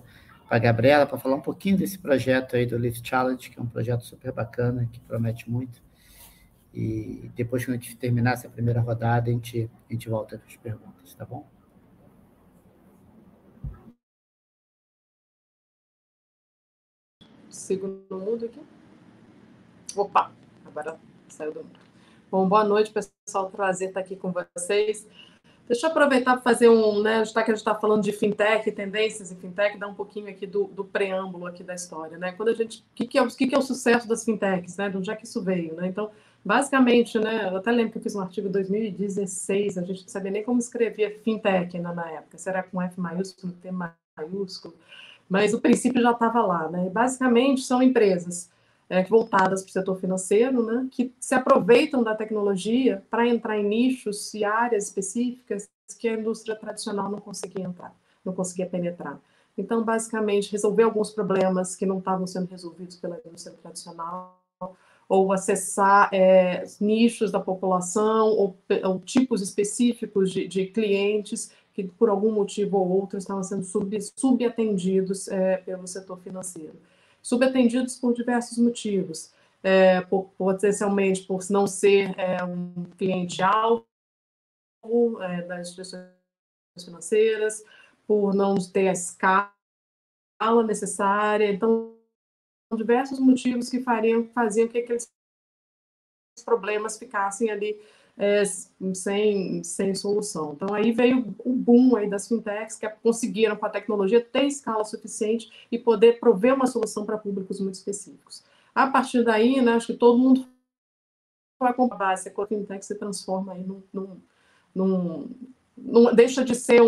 para a Gabriela para falar um pouquinho desse projeto aí do Leaf Challenge, que é um projeto super bacana, que promete muito. E depois, quando a gente terminar essa primeira rodada, a gente volta com as perguntas, tá bom? Sigo no mudo aqui. Opa, agora saiu do mundo. Bom, boa noite, pessoal. Prazer estar aqui com vocês. Deixa eu aproveitar para fazer já que a gente está falando de fintech, tendências em fintech, dar um pouquinho aqui do preâmbulo aqui da história, né? Quando a gente, o que é o sucesso das fintechs, né? De onde é que isso veio, né? Então, basicamente, né? Eu até lembro que eu fiz um artigo em 2016, a gente não sabia nem como escrever fintech na época, se era com F maiúsculo, T maiúsculo, mas o princípio já estava lá, né? Basicamente, são empresas voltadas para o setor financeiro, né, que se aproveitam da tecnologia para entrar em nichos e áreas específicas que a indústria tradicional não conseguia entrar, não conseguia penetrar. Então, basicamente, resolver alguns problemas que não estavam sendo resolvidos pela indústria tradicional, ou acessar nichos da população, ou tipos específicos de clientes que, por algum motivo ou outro, estavam sendo subatendidos pelo setor financeiro. Subatendidos por diversos motivos, potencialmente por não ser um cliente-alvo das instituições financeiras, por não ter a escala necessária. Então, diversos motivos que faziam que aqueles problemas ficassem ali sem solução. Então, aí veio o boom aí das fintechs, que conseguiram, com a tecnologia, ter escala suficiente e poder prover uma solução para públicos muito específicos. A partir daí, né, acho que todo mundo vai comprar essa fintech se transforma aí deixa de ser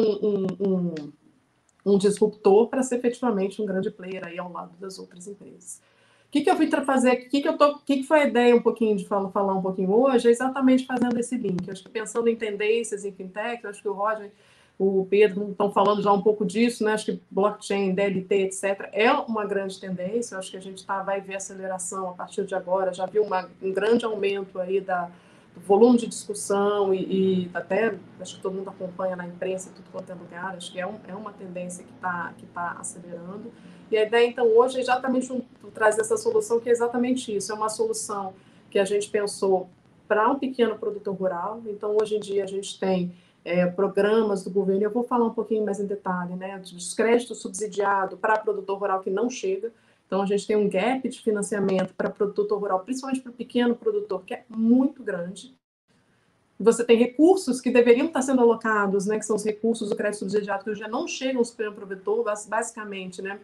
um disruptor para ser efetivamente um grande player aí ao lado das outras empresas. O que eu fui fazer aqui? O que foi a ideia um pouquinho de falar um pouquinho hoje? É exatamente fazendo esse link. Eu acho que pensando em tendências em fintech, eu acho que o Roger o Pedro estão falando já um pouco disso, né? Acho que blockchain, DLT, etc., é uma grande tendência. Eu acho que a gente vai ver aceleração a partir de agora. Já viu um grande aumento aí do volume de discussão e até, acho que todo mundo acompanha na imprensa, tudo quanto é lugar. Acho que é uma tendência que tá acelerando. E a ideia, então, hoje é exatamente trazer essa solução, que é exatamente isso. É uma solução que a gente pensou para um pequeno produtor rural. Então, hoje em dia, a gente tem programas do governo, eu vou falar um pouquinho mais em detalhe, né, dos créditos subsidiados para produtor rural que não chega. Então, a gente tem um gap de financiamento para produtor rural, principalmente para o pequeno produtor, que é muito grande. Você tem recursos que deveriam estar sendo alocados, né, que são os recursos do crédito subsidiado, que já não chegam aos pequenos produtores, basicamente, né,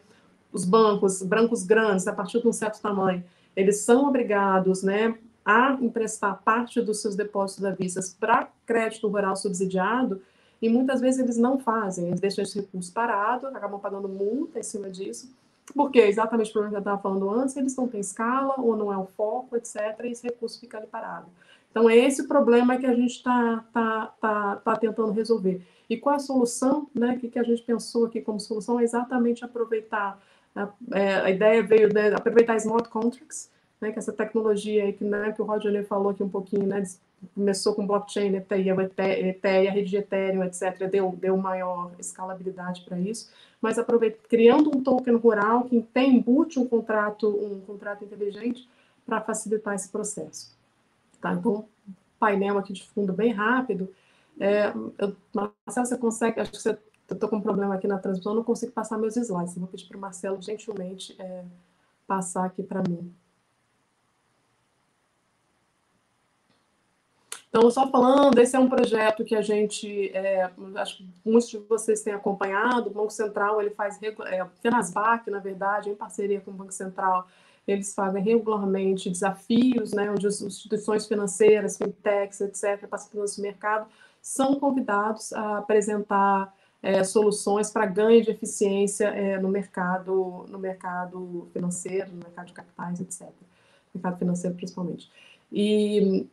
os bancos grandes, a partir de um certo tamanho, eles são obrigados, né, a emprestar parte dos seus depósitos à vista para crédito rural subsidiado, e muitas vezes eles não fazem, eles deixam esse recurso parado, acabam pagando multa em cima disso, porque exatamente o problema que eu estava falando antes, eles não têm escala, ou não é o foco, etc., e esse recurso fica ali parado. Então, é esse o problema que a gente tá tentando resolver. E qual a solução, né? O que a gente pensou aqui como solução é exatamente aproveitar, a ideia veio de aproveitar smart contracts, né, que essa tecnologia aí que o Roger falou aqui um pouquinho, né, começou com blockchain, Ethereum, a rede de Ethereum, etc., deu maior escalabilidade para isso, mas criando um token rural que tem embute um contrato inteligente para facilitar esse processo. Tá? Então, painel aqui de fundo bem rápido. Marcelo, você consegue, acho que eu estou com um problema aqui na transmissão, não consigo passar meus slides, eu vou pedir para o Marcelo gentilmente passar aqui para mim. Então, só falando, esse é um projeto que a gente, acho que muitos de vocês têm acompanhado, o Banco Central, ele faz, FENASBAC, na verdade, em parceria com o Banco Central, eles fazem regularmente desafios, né, onde as instituições financeiras, fintechs, etc., participantes do mercado, são convidados a apresentar soluções para ganho de eficiência no mercado financeiro, no mercado de capitais, etc., mercado financeiro principalmente. E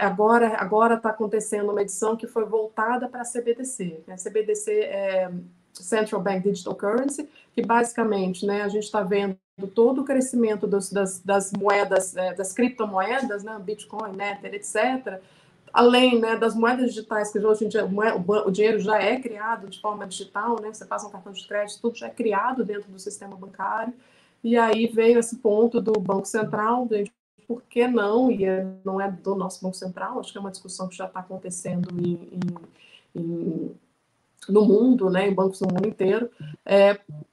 agora está acontecendo uma edição que foi voltada para a CBDC. A CBDC é Central Bank Digital Currency, que basicamente, né, a gente está vendo todo o crescimento das moedas, das criptomoedas, né, Bitcoin, Ether, etc., além, né, das moedas digitais, que hoje em dia o dinheiro já é criado de forma digital, né, você passa um cartão de crédito, tudo já é criado dentro do sistema bancário, e aí veio esse ponto do Banco Central, por que não, e não é do nosso Banco Central, acho que é uma discussão que já está acontecendo no mundo, né, em bancos no mundo inteiro,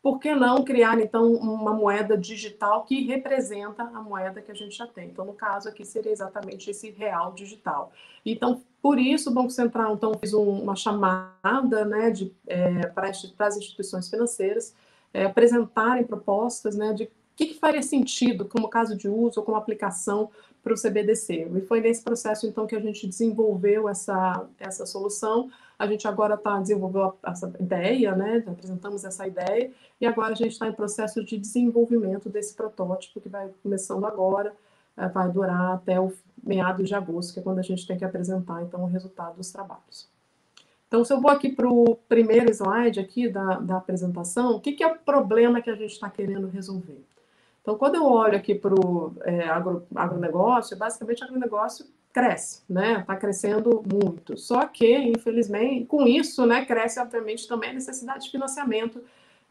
por que não criar, então, uma moeda digital que representa a moeda que a gente já tem? Então, no caso aqui, seria exatamente esse real digital. Então, por isso, o Banco Central, então, fez uma chamada, né, para as instituições financeiras apresentarem propostas, né, de o que faria sentido como caso de uso ou como aplicação para o CBDC. E foi nesse processo, então, que a gente desenvolveu essa solução. A gente agora desenvolveu essa ideia, né? Apresentamos essa ideia, e agora a gente está em processo de desenvolvimento desse protótipo, que vai começando agora, vai durar até o meados de agosto, que é quando a gente tem que apresentar, então, o resultado dos trabalhos. Então, se eu vou aqui para o primeiro slide aqui da apresentação, o que é o problema que a gente está querendo resolver? Então, quando eu olho aqui para o agronegócio, basicamente o agronegócio cresce, né? Está crescendo muito. Só que, infelizmente, com isso, né, cresce, obviamente, também a necessidade de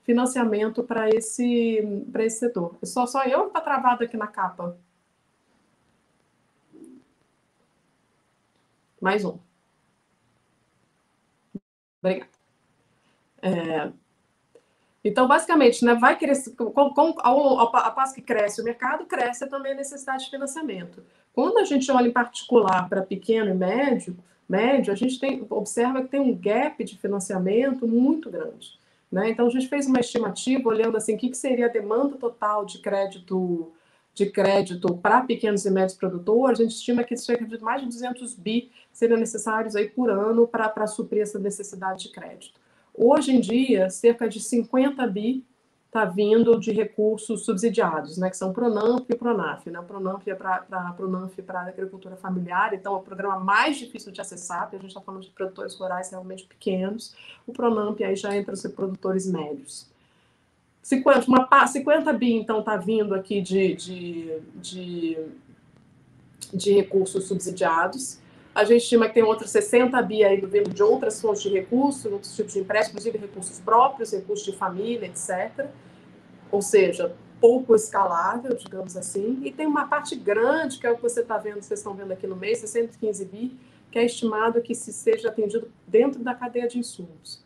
financiamento para esse setor. Só eu que está travado aqui na capa. Mais um. Obrigada. Então, basicamente, né, vai crescer, a passo que cresce o mercado, cresce também a necessidade de financiamento. Quando a gente olha em particular para pequeno e médio, a gente observa que tem um gap de financiamento muito grande, né? Então, a gente fez uma estimativa olhando assim, o que seria a demanda total de crédito para pequenos e médios produtores. A gente estima que cerca de mais de 200 bi seriam necessários aí por ano para suprir essa necessidade de crédito. Hoje em dia, cerca de 50 bi está vindo de recursos subsidiados, né, que são Pronamp e Pronaf. Né? O Pronamp é para a agricultura familiar, então é o programa mais difícil de acessar, porque a gente está falando de produtores rurais realmente pequenos. O Pronamp aí já entra os produtores médios. 50 bi, então, está vindo aqui de recursos subsidiados. A gente estima que tem outros 60 bi aí vindo de outras fontes de recursos, outros tipos de empréstimo, inclusive recursos próprios, recursos de família, etc. Ou seja, pouco escalável, digamos assim. E tem uma parte grande, que é o que você está vendo, vocês estão vendo aqui no mês, 615 bi, que é estimado que se seja atendido dentro da cadeia de insumos.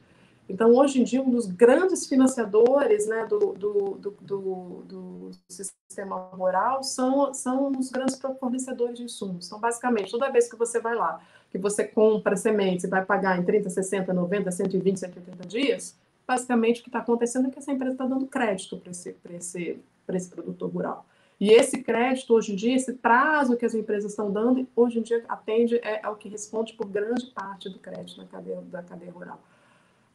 Então, hoje em dia, um dos grandes financiadores, né, do sistema rural são os grandes fornecedores de insumos. Então, basicamente, toda vez que você vai lá, que você compra sementes e vai pagar em 30, 60, 90, 120, 180 dias, basicamente o que está acontecendo é que essa empresa está dando crédito para esse produtor rural. E esse crédito, hoje em dia, esse prazo que as empresas estão dando, hoje em dia é o que responde por grande parte do crédito da cadeia rural.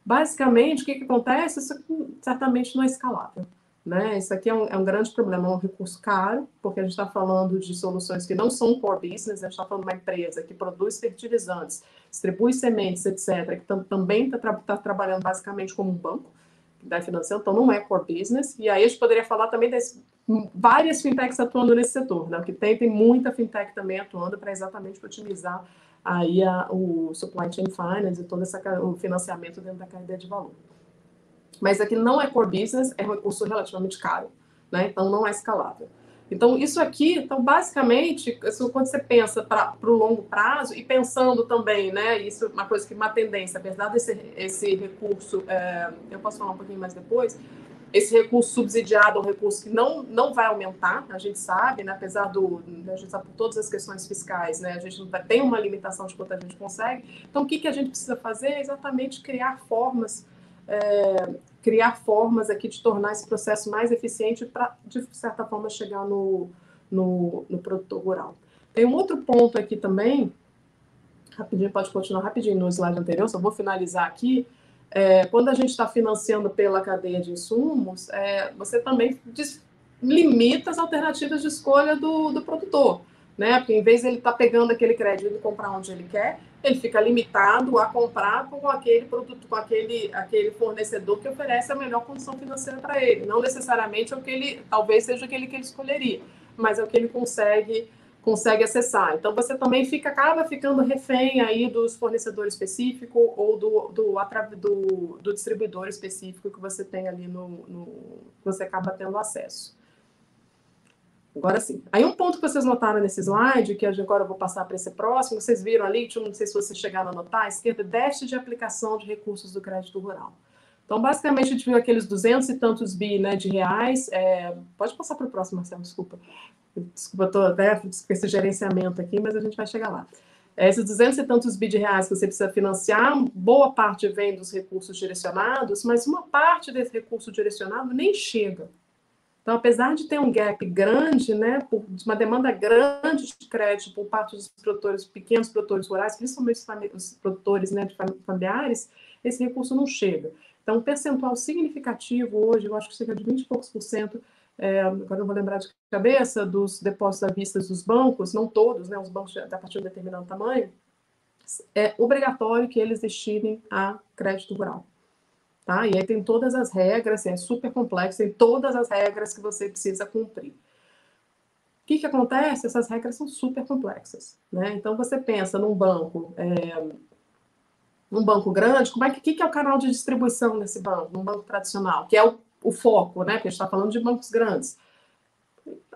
Basicamente, o que acontece? Isso certamente não é escalável. Né? Isso aqui é um grande problema, é um recurso caro, porque a gente está falando de soluções que não são core business, a gente está falando de uma empresa que produz fertilizantes, distribui sementes, etc., que também está trabalhando basicamente como um banco, que dá financiação, então não é core business. E aí a gente poderia falar também das várias fintechs atuando nesse setor, né? Que tem muita fintech também atuando para exatamente otimizar aí o supply chain finance e todo o financiamento dentro da cadeia de valor. Mas aqui não é core business, é um recurso relativamente caro, né? Então não é escalável. Então isso aqui, então basicamente, quando você pensa para o longo prazo e pensando também, né? Isso é uma coisa que uma tendência, apesar desse recurso, eu posso falar um pouquinho mais depois. Esse recurso subsidiado é um recurso que não vai aumentar, a gente sabe, né? Apesar a gente sabe por todas as questões fiscais, né? A gente tem uma limitação de quanto a gente consegue. Então, o que a gente precisa fazer é exatamente criar formas aqui de tornar esse processo mais eficiente para, de certa forma, chegar no produtor rural. Tem um outro ponto aqui também, rapidinho, pode continuar rapidinho no slide anterior, só vou finalizar aqui. Quando a gente está financiando pela cadeia de insumos, você também limita as alternativas de escolha do produtor, né? Porque em vez de ele estar pegando aquele crédito e comprar onde ele quer, ele fica limitado a comprar com aquele produto, com aquele fornecedor que oferece a melhor condição financeira para ele. Não necessariamente talvez seja aquele que ele escolheria, mas é o que ele consegue acessar. Então, você também acaba ficando refém aí dos fornecedores específicos ou do distribuidor específico que você tem ali que você acaba tendo acesso. Agora sim. Aí um ponto que vocês notaram nesse slide, que agora eu vou passar para esse próximo, vocês viram ali, não sei se vocês chegaram a notar, à esquerda, déficit de aplicação de recursos do crédito rural. Então, basicamente, a gente viu aqueles 200 e tantos bi, né, de reais. Pode passar para o próximo, Marcelo, desculpa. Desculpa, estou até com esse gerenciamento aqui, mas a gente vai chegar lá. Esses 200 e tantos bi de reais que você precisa financiar, boa parte vem dos recursos direcionados, mas uma parte desse recurso direcionado nem chega. Então, apesar de ter um gap grande, né, uma demanda grande de crédito por parte dos produtores, pequenos produtores rurais, principalmente os produtores, né, familiares, esse recurso não chega. Então, um percentual significativo hoje, eu acho que cerca de 20 e poucos %, agora não vou lembrar de cabeça, dos depósitos à vista dos bancos, não todos, né, os bancos a partir de um determinado tamanho, é obrigatório que eles destinem a crédito rural. Tá? E aí tem todas as regras, é super complexo, tem todas as regras que você precisa cumprir. O que acontece? Essas regras são super complexas, né? Então, você pensa num banco grande, que é o canal de distribuição desse banco, num banco tradicional, que é o foco, né? Porque a gente está falando de bancos grandes.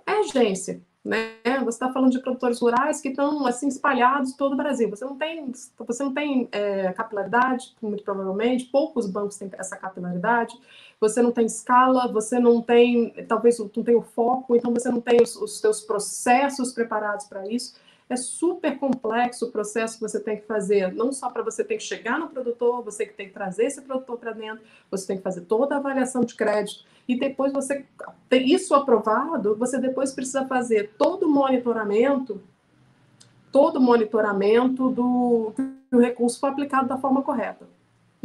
É agência, né? Você está falando de produtores rurais que estão assim espalhados por todo o Brasil. Você não tem capilaridade, muito provavelmente. Poucos bancos têm essa capilaridade. Você não tem escala. Você não tem, talvez não tem o foco. Então você não tem os seus processos preparados para isso. É super complexo o processo que você tem que fazer, não só para você ter que chegar no produtor, você que tem que trazer esse produtor para dentro, você tem que fazer toda a avaliação de crédito, e depois você tem isso aprovado, você depois precisa fazer todo o monitoramento do que o recurso foi aplicado da forma correta.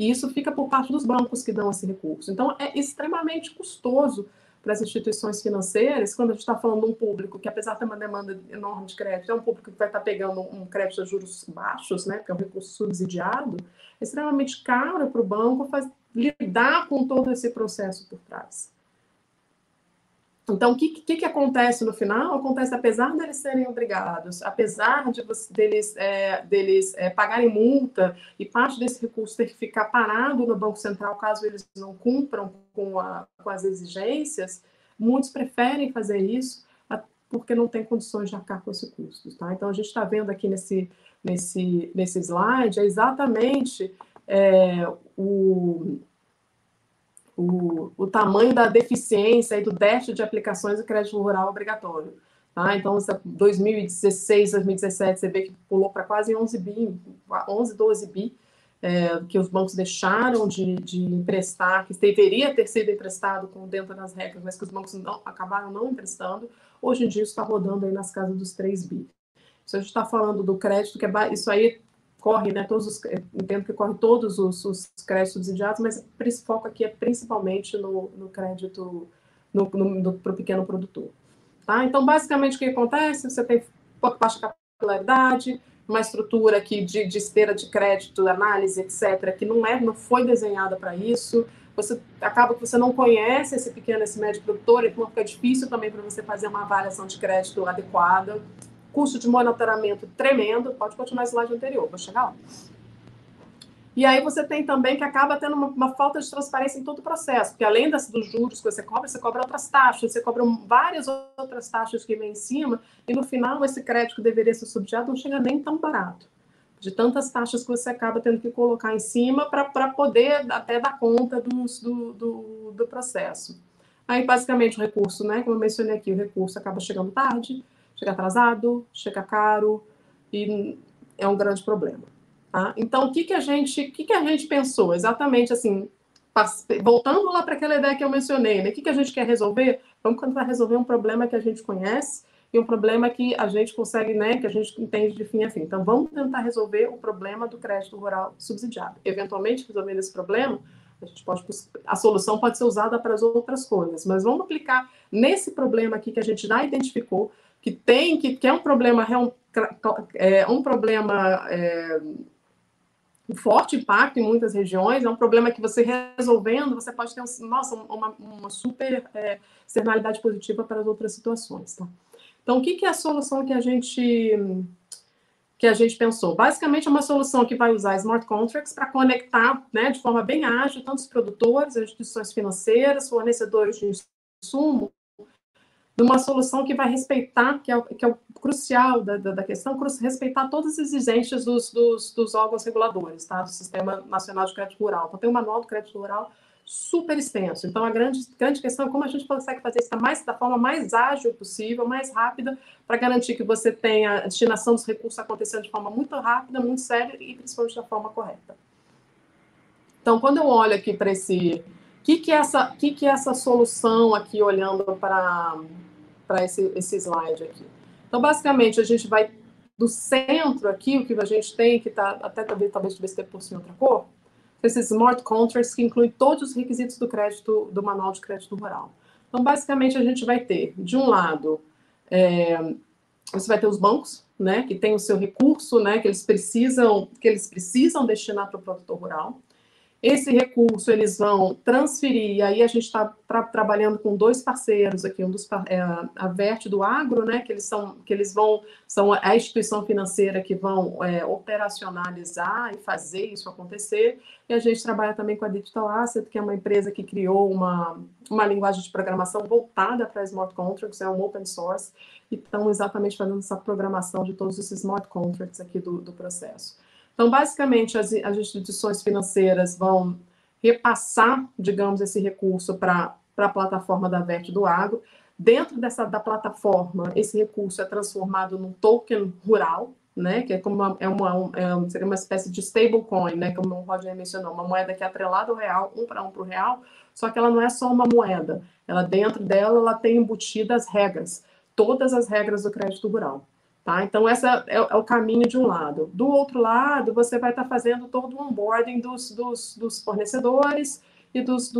E isso fica por parte dos bancos que dão esse recurso. Então, é extremamente custoso para as instituições financeiras, quando a gente está falando de um público que, apesar de ter uma demanda enorme de crédito, é um público que vai estar pegando um crédito a juros baixos, né, porque é um recurso subsidiado, é extremamente caro para o banco lidar com todo esse processo por trás. Então, o que acontece no final? Acontece, apesar deles serem obrigados, apesar deles pagarem multa e parte desse recurso ter que ficar parado no Banco Central caso eles não cumpram com as exigências, muitos preferem fazer isso porque não tem condições de arcar com esse custo. Tá? Então, a gente está vendo aqui nesse slide exatamente o tamanho da deficiência e do déficit de aplicações do crédito rural obrigatório. Tá? Então, 2016, 2017, você vê que pulou para quase 11 bi, 11, 12 bi, que os bancos deixaram de emprestar, que deveria ter sido emprestado dentro das regras, mas que os bancos acabaram não emprestando. Hoje em dia, isso está rodando aí nas casas dos 3 bi. Se a gente está falando do crédito, isso aí corre, né, entendo que corre todos os créditos subsidiados, mas o foco aqui é principalmente no crédito para o pequeno produtor. Tá? Então, basicamente, o que acontece? Você tem baixa capilaridade, uma estrutura aqui de esteira de crédito, análise, etc., que não foi desenhada para isso. Acaba que você não conhece esse pequeno, esse médio produtor, então fica difícil também para você fazer uma avaliação de crédito adequada. Custo de monitoramento tremendo, pode continuar esse slide anterior, vou chegar lá. E aí você tem também que acaba tendo uma falta de transparência em todo o processo, porque além dos juros que você cobra outras taxas, você cobra várias outras taxas que vem em cima, e no final esse crédito que deveria ser subsidiado não chega nem tão barato, de tantas taxas que você acaba tendo que colocar em cima para poder até dar conta do processo. Aí, basicamente, o recurso, né, como eu mencionei aqui, o recurso acaba chegando tarde, chega atrasado, chega caro, e é um grande problema. Tá? Então, o que a gente pensou? Exatamente assim, voltando lá para aquela ideia que eu mencionei, né? O que a gente quer resolver? Vamos tentar resolver um problema que a gente conhece e um problema que a gente consegue, né, que a gente entende de fim a fim. Então, vamos tentar resolver o problema do crédito rural subsidiado. Eventualmente, resolvendo esse problema, a solução pode ser usada para as outras coisas, mas vamos aplicar nesse problema aqui que a gente já identificou, que é um problema, um forte impacto em muitas regiões, é um problema que você resolvendo, você pode ter uma super externalidade positiva para as outras situações. Tá? Então, o que é a solução que a gente pensou? Basicamente, é uma solução que vai usar smart contracts para conectar, né, de forma bem ágil, tanto os produtores, as instituições financeiras, fornecedores de insumo, numa solução que vai respeitar, que é o crucial da questão, respeitar todas as exigências dos órgãos reguladores, tá? Do Sistema Nacional de Crédito Rural. Então, tem um manual do crédito rural super extenso. Então, a grande questão é como a gente consegue fazer isso da forma mais ágil possível, mais rápida, para garantir que você tenha a destinação dos recursos acontecendo de forma muito rápida, muito séria e principalmente da forma correta. Então, quando eu olho aqui para esse... O que é essa solução aqui, olhando para esse slide aqui? Então, basicamente, a gente vai do centro aqui, o que a gente tem, que está até talvez ter por cima outra cor, esses smart contracts que incluem todos os requisitos do crédito, do manual de crédito rural. Então, basicamente, a gente vai ter, de um lado, você vai ter os bancos, né, que tem o seu recurso, né, que eles precisam destinar para o produtor rural. Esse recurso eles vão transferir, e aí a gente está trabalhando com 2 parceiros aqui, a Vert do Agro, né, que são a instituição financeira que vão operacionalizar e fazer isso acontecer, e a gente trabalha também com a Digital Asset, que é uma empresa que criou uma linguagem de programação voltada para smart contracts, é um open source, e estão exatamente fazendo essa programação de todos esses smart contracts aqui do processo. Então, basicamente, as instituições financeiras vão repassar, digamos, esse recurso para a plataforma da Vert do Agro. Dentro da plataforma, esse recurso é transformado num token rural, né, que seria uma espécie de stablecoin, né, como o Roger mencionou, uma moeda que é atrelada ao real, 1 para 1 para o real, só que ela não é só uma moeda. Dentro dela, ela tem embutidas regras, todas as regras do crédito rural. Tá? Então, esse é o caminho de um lado. Do outro lado, você vai estar fazendo todo o onboarding dos fornecedores e dos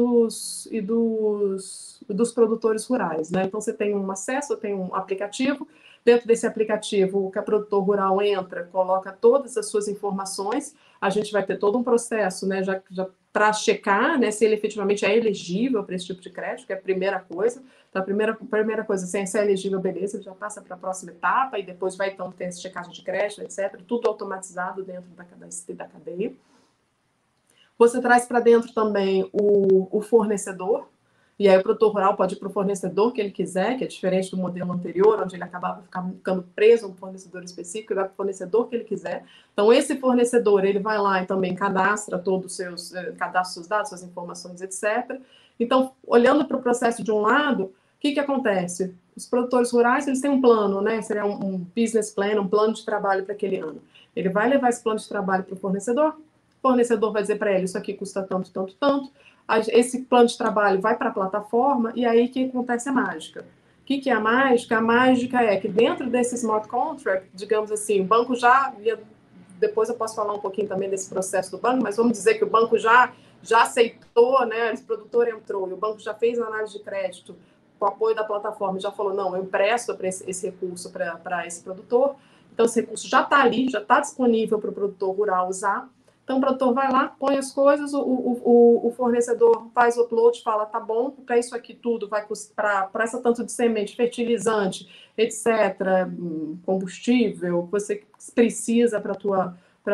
produtores rurais. Né? Então, você tem um acesso, tem um aplicativo. Dentro desse aplicativo, o que a produtor rural entra, coloca todas as suas informações. A gente vai ter todo um processo, né, já para checar, né, se ele efetivamente é elegível para esse tipo de crédito, que é a primeira coisa. Então, a primeira coisa, se é elegível, beleza, ele já passa para a próxima etapa e depois vai, então, ter essa checagem de crédito, etc. Tudo automatizado dentro da cadeia. Você traz para dentro também o fornecedor, e aí o produtor rural pode ir para o fornecedor que ele quiser, que é diferente do modelo anterior, onde ele acabava ficando preso a um fornecedor específico, ele vai para o fornecedor que ele quiser. Então, esse fornecedor, ele vai lá e também cadastra todos os seus dados, suas informações, etc. Então, olhando para o processo de um lado, o que acontece? Os produtores rurais, eles têm um plano, né? Seria um business plan, um plano de trabalho para aquele ano. Ele vai levar esse plano de trabalho para o fornecedor vai dizer para ele, isso aqui custa tanto, tanto, tanto. Esse plano de trabalho vai para a plataforma e aí que acontece a mágica. O que é a mágica? A mágica é que dentro desse smart contract, digamos assim, o banco depois eu posso falar um pouquinho também desse processo do banco, mas vamos dizer que o banco já aceitou, né? Esse produtor entrou e o banco já fez a análise de crédito com o apoio da plataforma e já falou, não, eu empresto esse recurso para esse produtor. Então, esse recurso já está ali, já está disponível para o produtor rural usar. Então, o produtor vai lá, põe as coisas, o fornecedor faz o upload, fala, tá bom, para isso aqui tudo vai custar, para essa tanto de semente, fertilizante, etc., combustível, que você precisa para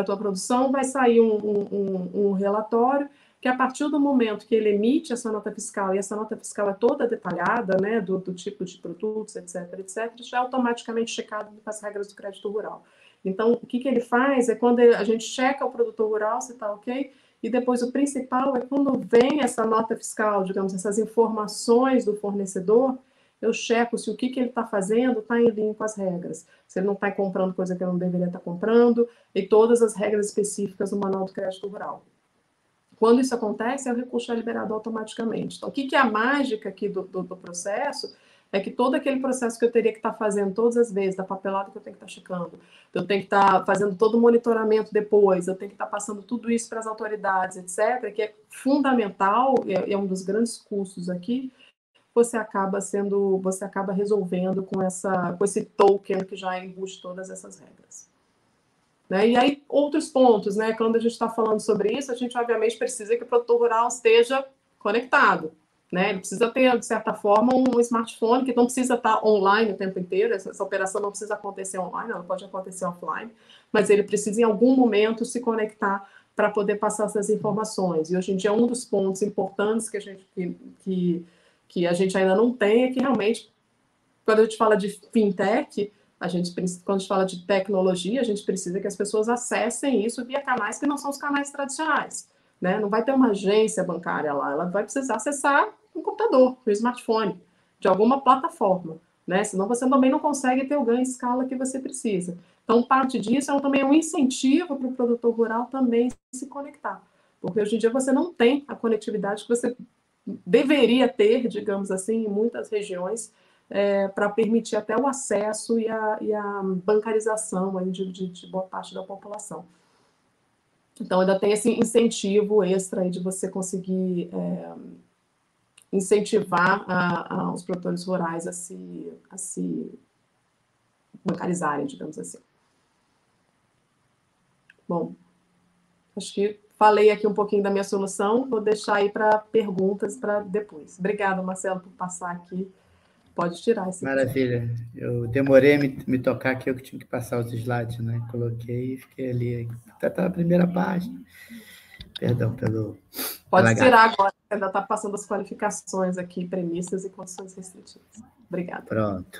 a tua produção, vai sair um relatório que, a partir do momento que ele emite essa nota fiscal, e essa nota fiscal é toda detalhada, né, do tipo de produtos, etc., já é automaticamente checado com as regras do crédito rural. Então, o que ele faz é quando a gente checa o produtor rural, se está ok, e depois o principal é quando vem essa nota fiscal, digamos, essas informações do fornecedor, eu checo se o que ele está fazendo está em linha com as regras. Se ele não está comprando coisa que ele não deveria estar comprando, e todas as regras específicas do Manual do Crédito Rural. Quando isso acontece, o recurso é liberado automaticamente. Então, o que é a mágica aqui do processo? É que todo aquele processo que eu teria que estar fazendo todas as vezes, da papelada que eu tenho que estar checando, eu tenho que estar fazendo todo o monitoramento depois, eu tenho que estar passando tudo isso para as autoridades, etc., que é fundamental, é um dos grandes custos aqui, você acaba resolvendo com esse token que já embute todas essas regras. Né? E aí, outros pontos, né? Quando a gente está falando sobre isso, a gente obviamente precisa que o produtor rural esteja conectado. Né? Ele precisa ter, de certa forma, um smartphone que não precisa estar online o tempo inteiro, essa operação não precisa acontecer online, ela pode acontecer offline, mas ele precisa, em algum momento, se conectar para poder passar essas informações. E hoje em dia, um dos pontos importantes que a gente ainda não tem é que, realmente, quando a gente fala de fintech, quando a gente fala de tecnologia, a gente precisa que as pessoas acessem isso via canais que não são os canais tradicionais. Né? Não vai ter uma agência bancária lá, ela vai precisar acessar um computador, um smartphone, de alguma plataforma, né? Senão você também não consegue ter o ganho de escala que você precisa. Então, parte disso também é um incentivo para o produtor rural também se conectar, porque hoje em dia você não tem a conectividade que você deveria ter, digamos assim, em muitas regiões, para permitir até o acesso e a bancarização aí de boa parte da população. Então, ainda tem esse incentivo extra aí de você conseguir incentivar os produtores rurais a se bancarizarem, digamos assim. Bom, acho que falei aqui um pouquinho da minha solução, vou deixar aí para perguntas para depois. Obrigada, Marcelo, por passar aqui. Pode tirar esse. Maravilha. Eu demorei a me tocar que eu que tinha que passar os slides, né? Coloquei e fiquei ali. Tá na primeira página. Perdão pelo... Pode tirar agora, ainda está passando as qualificações aqui, premissas e condições restritivas. Obrigada. Pronto.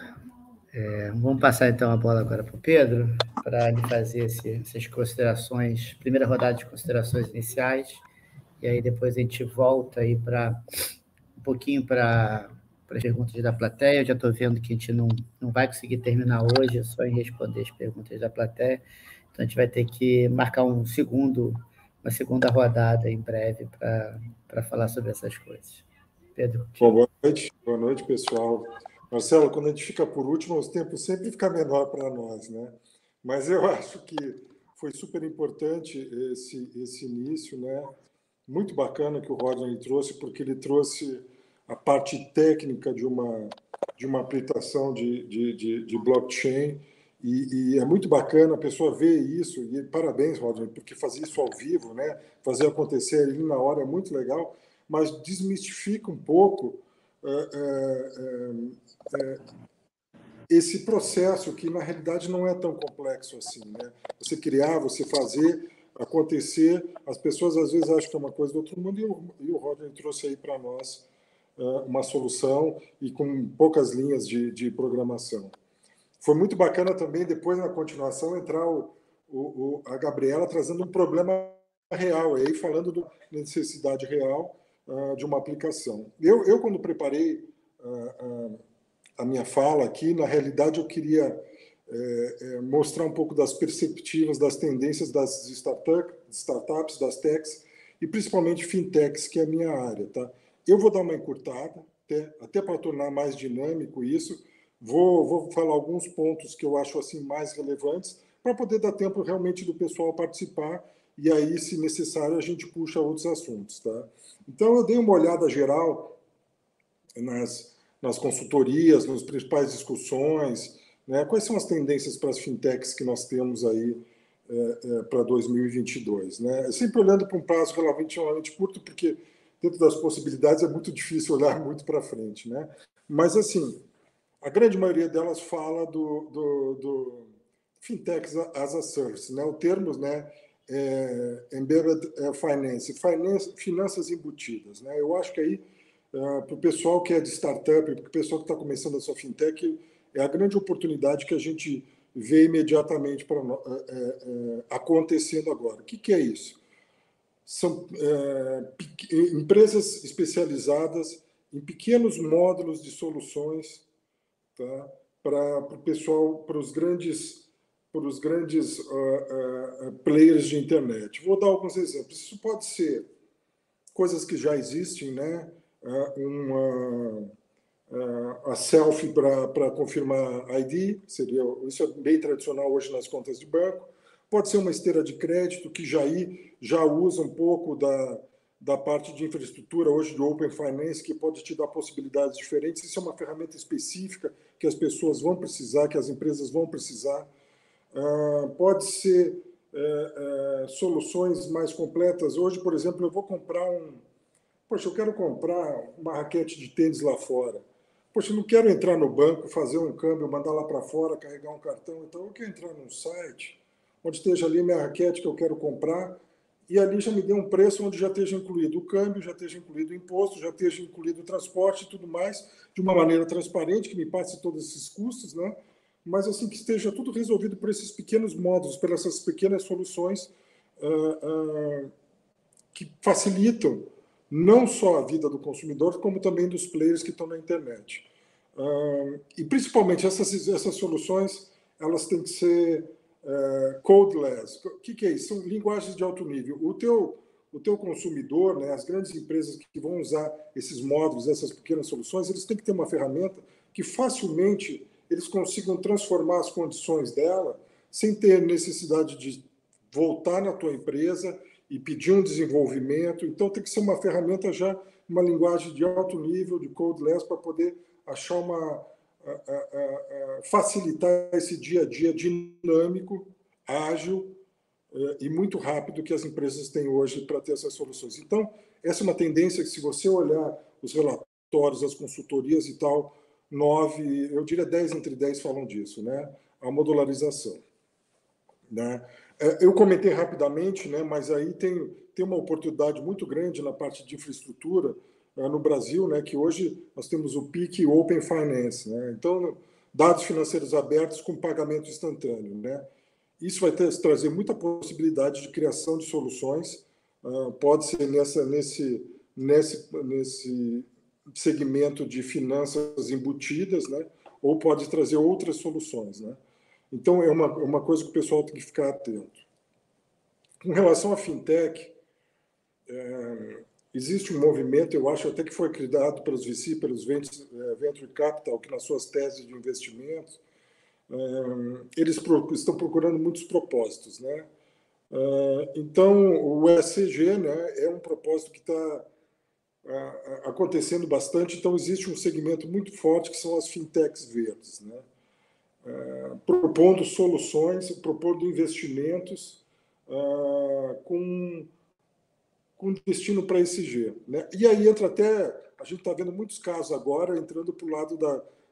Vamos passar, então, a bola agora para o Pedro, para ele fazer essas considerações, primeira rodada de considerações iniciais, e aí depois a gente volta aí um pouquinho para as perguntas da plateia. Eu já estou vendo que a gente não vai conseguir terminar hoje, só em responder as perguntas da plateia, então a gente vai ter que marcar uma segunda rodada em breve para falar sobre essas coisas. Pedro. Bom, boa noite, pessoal. Marcelo, quando a gente fica por último, o tempo sempre fica menor para nós, né? Mas eu acho que foi super importante esse início, né? Muito bacana que o Rodney trouxe, porque ele trouxe a parte técnica de uma aplicação de blockchain, e é muito bacana a pessoa ver isso, e parabéns, Rodney, porque fazer isso ao vivo, né? Fazer acontecer ali na hora é muito legal, mas desmistifica um pouco esse processo que, na realidade, não é tão complexo assim, né? Você criar, você fazer acontecer, as pessoas às vezes acham que é uma coisa do outro mundo, e o Rodney trouxe aí para nós uma solução e com poucas linhas de programação. Foi muito bacana também, depois, na continuação, entrar a Gabriela trazendo um problema real, aí falando da necessidade real de uma aplicação. Eu quando preparei a minha fala aqui, na realidade, eu queria mostrar um pouco das perspectivas, das tendências das startups, das techs, e principalmente fintechs, que é a minha área. Tá? Eu vou dar uma encurtada, até para tornar mais dinâmico isso, vou falar alguns pontos que eu acho assim mais relevantes, para poder dar tempo realmente do pessoal participar, e aí, se necessário, a gente puxa outros assuntos. Tá? Então, eu dei uma olhada geral nas consultorias, nas principais discussões, né? Quais são as tendências para as fintechs que nós temos aí para 2022? Né? Sempre olhando para um prazo relativamente curto, porque dentro das possibilidades é muito difícil olhar muito para frente. Né? Mas, assim, a grande maioria delas fala do fintechs as a service, né? O termo, né, embedded finance, finanças embutidas. Né? Eu acho que aí, para o pessoal que é de startup, para o pessoal que está começando a sua fintech, é a grande oportunidade que a gente vê imediatamente acontecendo agora. O que é isso? São empresas especializadas em pequenos módulos de soluções, tá? Para o pessoal, para os grandes players de internet. Vou dar alguns exemplos. Isso pode ser coisas que já existem, né? A selfie para confirmar ID, isso é bem tradicional hoje nas contas de banco. Pode ser uma esteira de crédito, que já usa um pouco da parte de infraestrutura hoje do Open Finance, que pode te dar possibilidades diferentes. Isso é uma ferramenta específica que as pessoas vão precisar, que as empresas vão precisar. Pode ser soluções mais completas. Hoje, por exemplo, eu vou comprar eu quero comprar uma raquete de tênis lá fora. Poxa, eu não quero entrar no banco, fazer um câmbio, mandar lá para fora, carregar um cartão. Então, eu quero entrar num site onde esteja ali minha raquete que eu quero comprar, e ali já me dê um preço onde já esteja incluído o câmbio, já esteja incluído o imposto, já esteja incluído o transporte e tudo mais, de uma maneira transparente, que me passe todos esses custos, né? Mas assim, que esteja tudo resolvido por esses pequenos módulos, por essas pequenas soluções que facilitam não só a vida do consumidor, como também dos players que estão na internet. E, principalmente, essas soluções, elas têm que ser codeless. O que é isso? São linguagens de alto nível. O teu consumidor, né, as grandes empresas que vão usar esses módulos, essas pequenas soluções, eles têm que ter uma ferramenta que facilmente eles consigam transformar as condições dela sem ter necessidade de voltar na tua empresa e pedir um desenvolvimento. Então, tem que ser uma ferramenta já, uma linguagem de alto nível, de codeless, para poder achar facilitar esse dia a dia dinâmico, ágil e muito rápido que as empresas têm hoje para ter essas soluções. Então, essa é uma tendência que, se você olhar os relatórios, as consultorias e tal, 9, eu diria 10 entre 10 falam disso, né? A modularização. Né? Eu comentei rapidamente, né, mas aí tem uma oportunidade muito grande na parte de infraestrutura no Brasil, né, que hoje nós temos o PIC e o Open Finance. Né? Então, dados financeiros abertos com pagamento instantâneo. Né? Isso vai trazer muita possibilidade de criação de soluções. Pode ser nesse segmento de finanças embutidas, né? Ou pode trazer outras soluções. Né? Então, é uma coisa que o pessoal tem que ficar atento. Com relação à fintech, existe um movimento, eu acho até que foi criado pelos VC, pelos Venture Capital, que nas suas teses de investimento, eles estão procurando muitos propósitos, né? Então, o ESG, né, é um propósito que está acontecendo bastante. Então, existe um segmento muito forte que são as fintechs verdes, né? Propondo soluções, propondo investimentos com destino para ESG, né? E aí entra até, a gente está vendo muitos casos agora entrando para o lado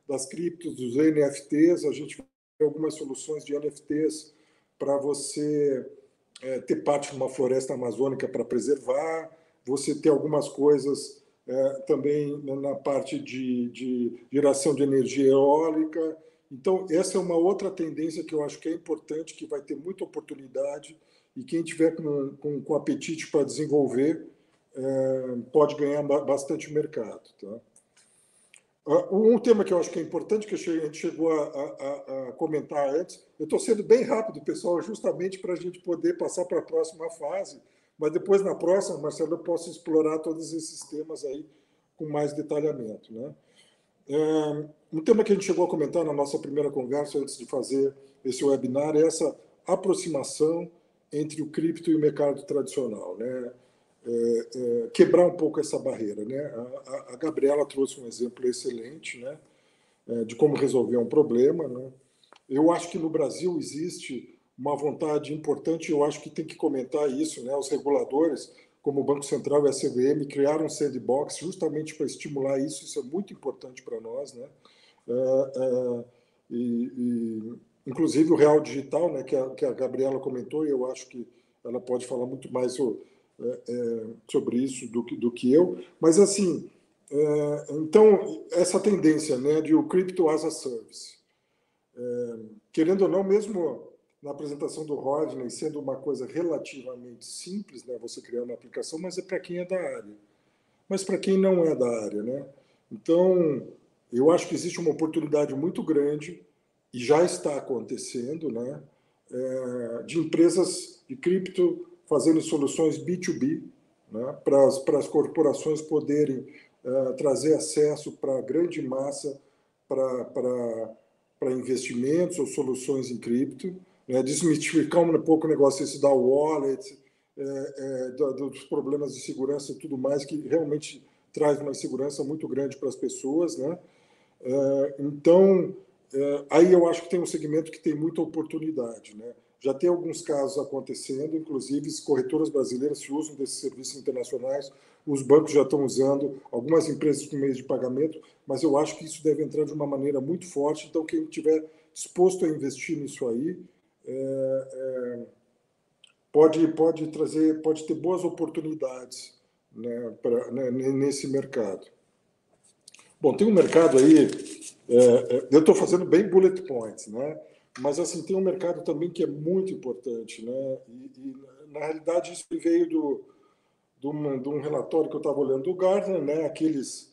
das criptos, dos NFTs. A gente vê algumas soluções de NFTs para você ter parte de uma floresta amazônica para preservar, você ter algumas coisas também na parte de geração de energia eólica. Então, essa é uma outra tendência que eu acho que é importante, que vai ter muita oportunidade, e quem tiver com apetite para desenvolver pode ganhar bastante mercado. Tá? Um tema que eu acho que é importante, que a gente chegou a comentar antes, eu estou sendo bem rápido, pessoal, justamente para a gente poder passar para a próxima fase, mas depois, na próxima, Marcelo, eu posso explorar todos esses temas aí com mais detalhamento, né? Um tema que a gente chegou a comentar na nossa primeira conversa, antes de fazer esse webinar, é essa aproximação entre o cripto e o mercado tradicional, né? Quebrar um pouco essa barreira, né? A Gabriela trouxe um exemplo excelente, né, de como resolver um problema, né? Eu acho que no Brasil existe uma vontade importante, eu acho que tem que comentar isso, né? Os reguladores, como o Banco Central e a CVM, criaram um sandbox justamente para estimular isso. Isso é muito importante para nós, né? Inclusive o Real Digital, né, que a Gabriela comentou, e eu acho que ela pode falar muito mais sobre isso do que eu. Mas, assim, então, essa tendência, né, de o Crypto as a Service, querendo ou não, mesmo na apresentação do Rodney, sendo uma coisa relativamente simples, né, você criar uma aplicação, mas é para quem é da área. Mas para quem não é da área, né? Então, eu acho que existe uma oportunidade muito grande, e já está acontecendo, né, de empresas de cripto fazendo soluções B2B, né, para as corporações poderem trazer acesso para a grande massa para investimentos ou soluções em cripto, né, desmistificar um pouco o negócio esse da wallet, dos problemas de segurança e tudo mais, que realmente traz uma insegurança muito grande para as pessoas, né? Então, aí eu acho que tem um segmento que tem muita oportunidade, né? Já tem alguns casos acontecendo, inclusive as corretoras brasileiras se usam desses serviços internacionais, os bancos já estão usando, algumas empresas com meios de pagamento, mas eu acho que isso deve entrar de uma maneira muito forte. Então, quem estiver disposto a investir nisso aí, pode ter boas oportunidades, né, nesse mercado. Bom, tem um mercado aí, eu estou fazendo bem bullet points, né? Mas assim, tem um mercado também que é muito importante, né? E na realidade isso veio de um relatório que eu estava olhando do Gartner, né? Aqueles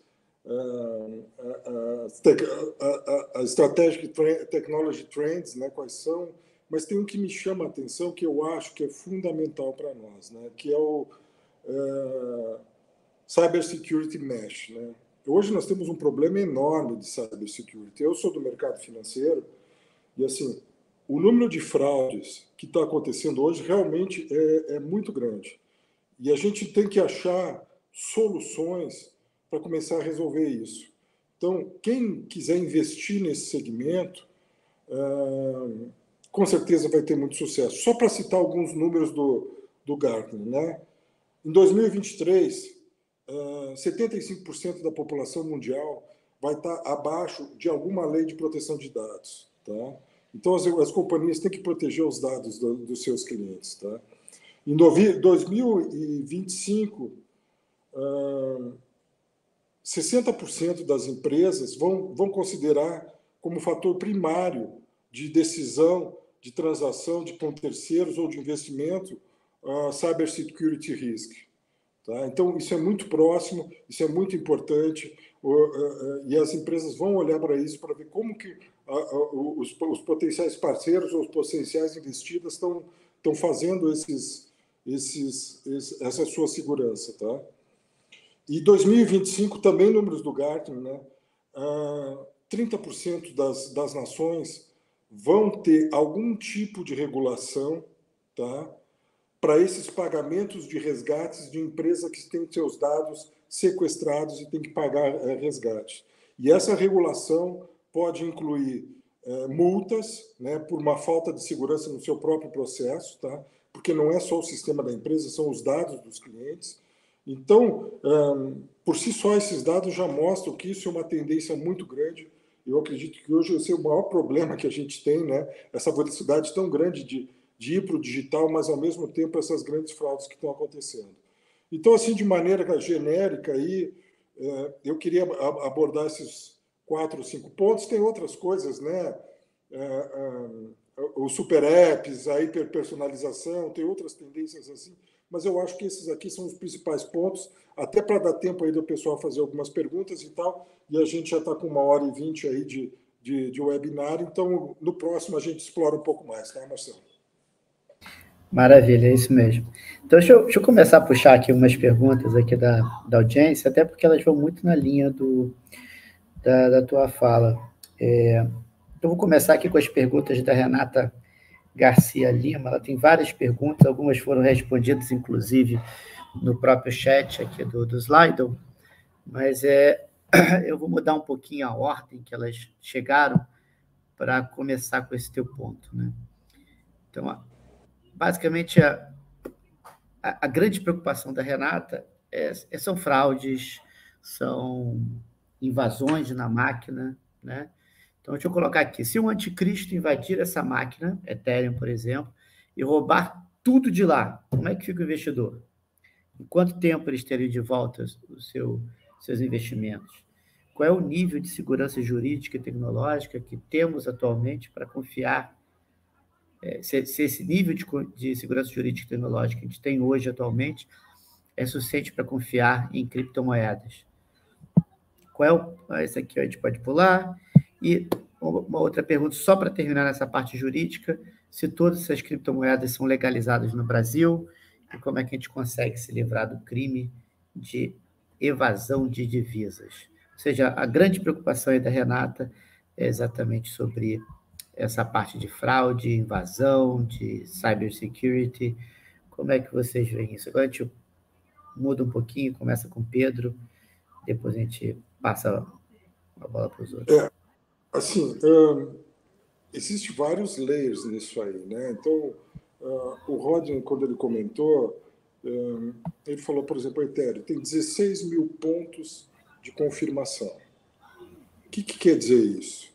Strategic Technology Trends, né? Quais são? Mas tem um que me chama a atenção, que eu acho que é fundamental para nós, né? Que é o Cybersecurity Mesh, né? Hoje nós temos um problema enorme de cybersecurity. Eu sou do mercado financeiro e, assim, o número de fraudes que está acontecendo hoje realmente é muito grande. E a gente tem que achar soluções para começar a resolver isso. Então, quem quiser investir nesse segmento, com certeza vai ter muito sucesso. Só para citar alguns números do Gartner, né? Em 2023, 75% da população mundial vai estar abaixo de alguma lei de proteção de dados, tá? Então, as companhias têm que proteger os dados dos seus clientes, tá? Em 2025, 60% das empresas vão considerar como fator primário de decisão, de transação com terceiros ou de investimento, cybersecurity risk. Tá? Então, isso é muito próximo, isso é muito importante, e as empresas vão olhar para isso para ver como que os potenciais parceiros ou os potenciais investidas estão fazendo essa sua segurança. Tá? E 2025, também números do Gartner, né? 30% das nações vão ter algum tipo de regulação, tá? Para esses pagamentos de resgates de empresa que tem seus dados sequestrados e tem que pagar resgate. E essa regulação pode incluir multas, né, por uma falta de segurança no seu próprio processo, tá? Porque não é só o sistema da empresa, são os dados dos clientes. Então, por si só, esses dados já mostram que isso é uma tendência muito grande. Eu acredito que hoje esse é o maior problema que a gente tem, né? Essa velocidade tão grande de ir para o digital, mas, ao mesmo tempo, essas grandes fraudes que estão acontecendo. Então, assim, de maneira genérica, aí, eu queria abordar esses 4 ou 5 pontos. Tem outras coisas, né? Os super apps, a hiperpersonalização, tem outras tendências assim, mas eu acho que esses aqui são os principais pontos, até para dar tempo aí do pessoal fazer algumas perguntas e tal, e a gente já está com 1h20 aí de webinar, então no próximo a gente explora um pouco mais, tá, Marcelo? Maravilha, é isso mesmo. Então, deixa eu começar a puxar aqui umas perguntas aqui da audiência, até porque elas vão muito na linha da tua fala. Então, vou começar aqui com as perguntas da Renata Garcia Lima. Ela tem várias perguntas, algumas foram respondidas, inclusive, no próprio chat aqui do Slido, mas eu vou mudar um pouquinho a ordem que elas chegaram para começar com esse teu ponto, né? Então, basicamente, a grande preocupação da Renata são fraudes, são invasões na máquina, né? Então, deixa eu colocar aqui. Se um anticristo invadir essa máquina, Ethereum, por exemplo, e roubar tudo de lá, como é que fica o investidor? Em quanto tempo eles teriam de volta os seus investimentos? Qual é o nível de segurança jurídica e tecnológica que temos atualmente para confiar? Se esse nível de segurança jurídica e tecnológica que a gente tem hoje, atualmente, é suficiente para confiar em criptomoedas? Esse aqui a gente pode pular. E uma outra pergunta, só para terminar nessa parte jurídica, se todas essas criptomoedas são legalizadas no Brasil e como é que a gente consegue se livrar do crime de evasão de divisas. Ou seja, a grande preocupação aí da Renata é exatamente sobre essa parte de fraude, invasão, de cybersecurity. Como é que vocês veem isso? Agora a gente muda um pouquinho, começa com o Pedro, depois a gente passa a bola para os outros. Assim, existem vários layers nisso aí, né? Então, o Rodney, quando ele comentou, ele falou, por exemplo, o Ethereum tem 16 mil pontos de confirmação. O que quer dizer isso?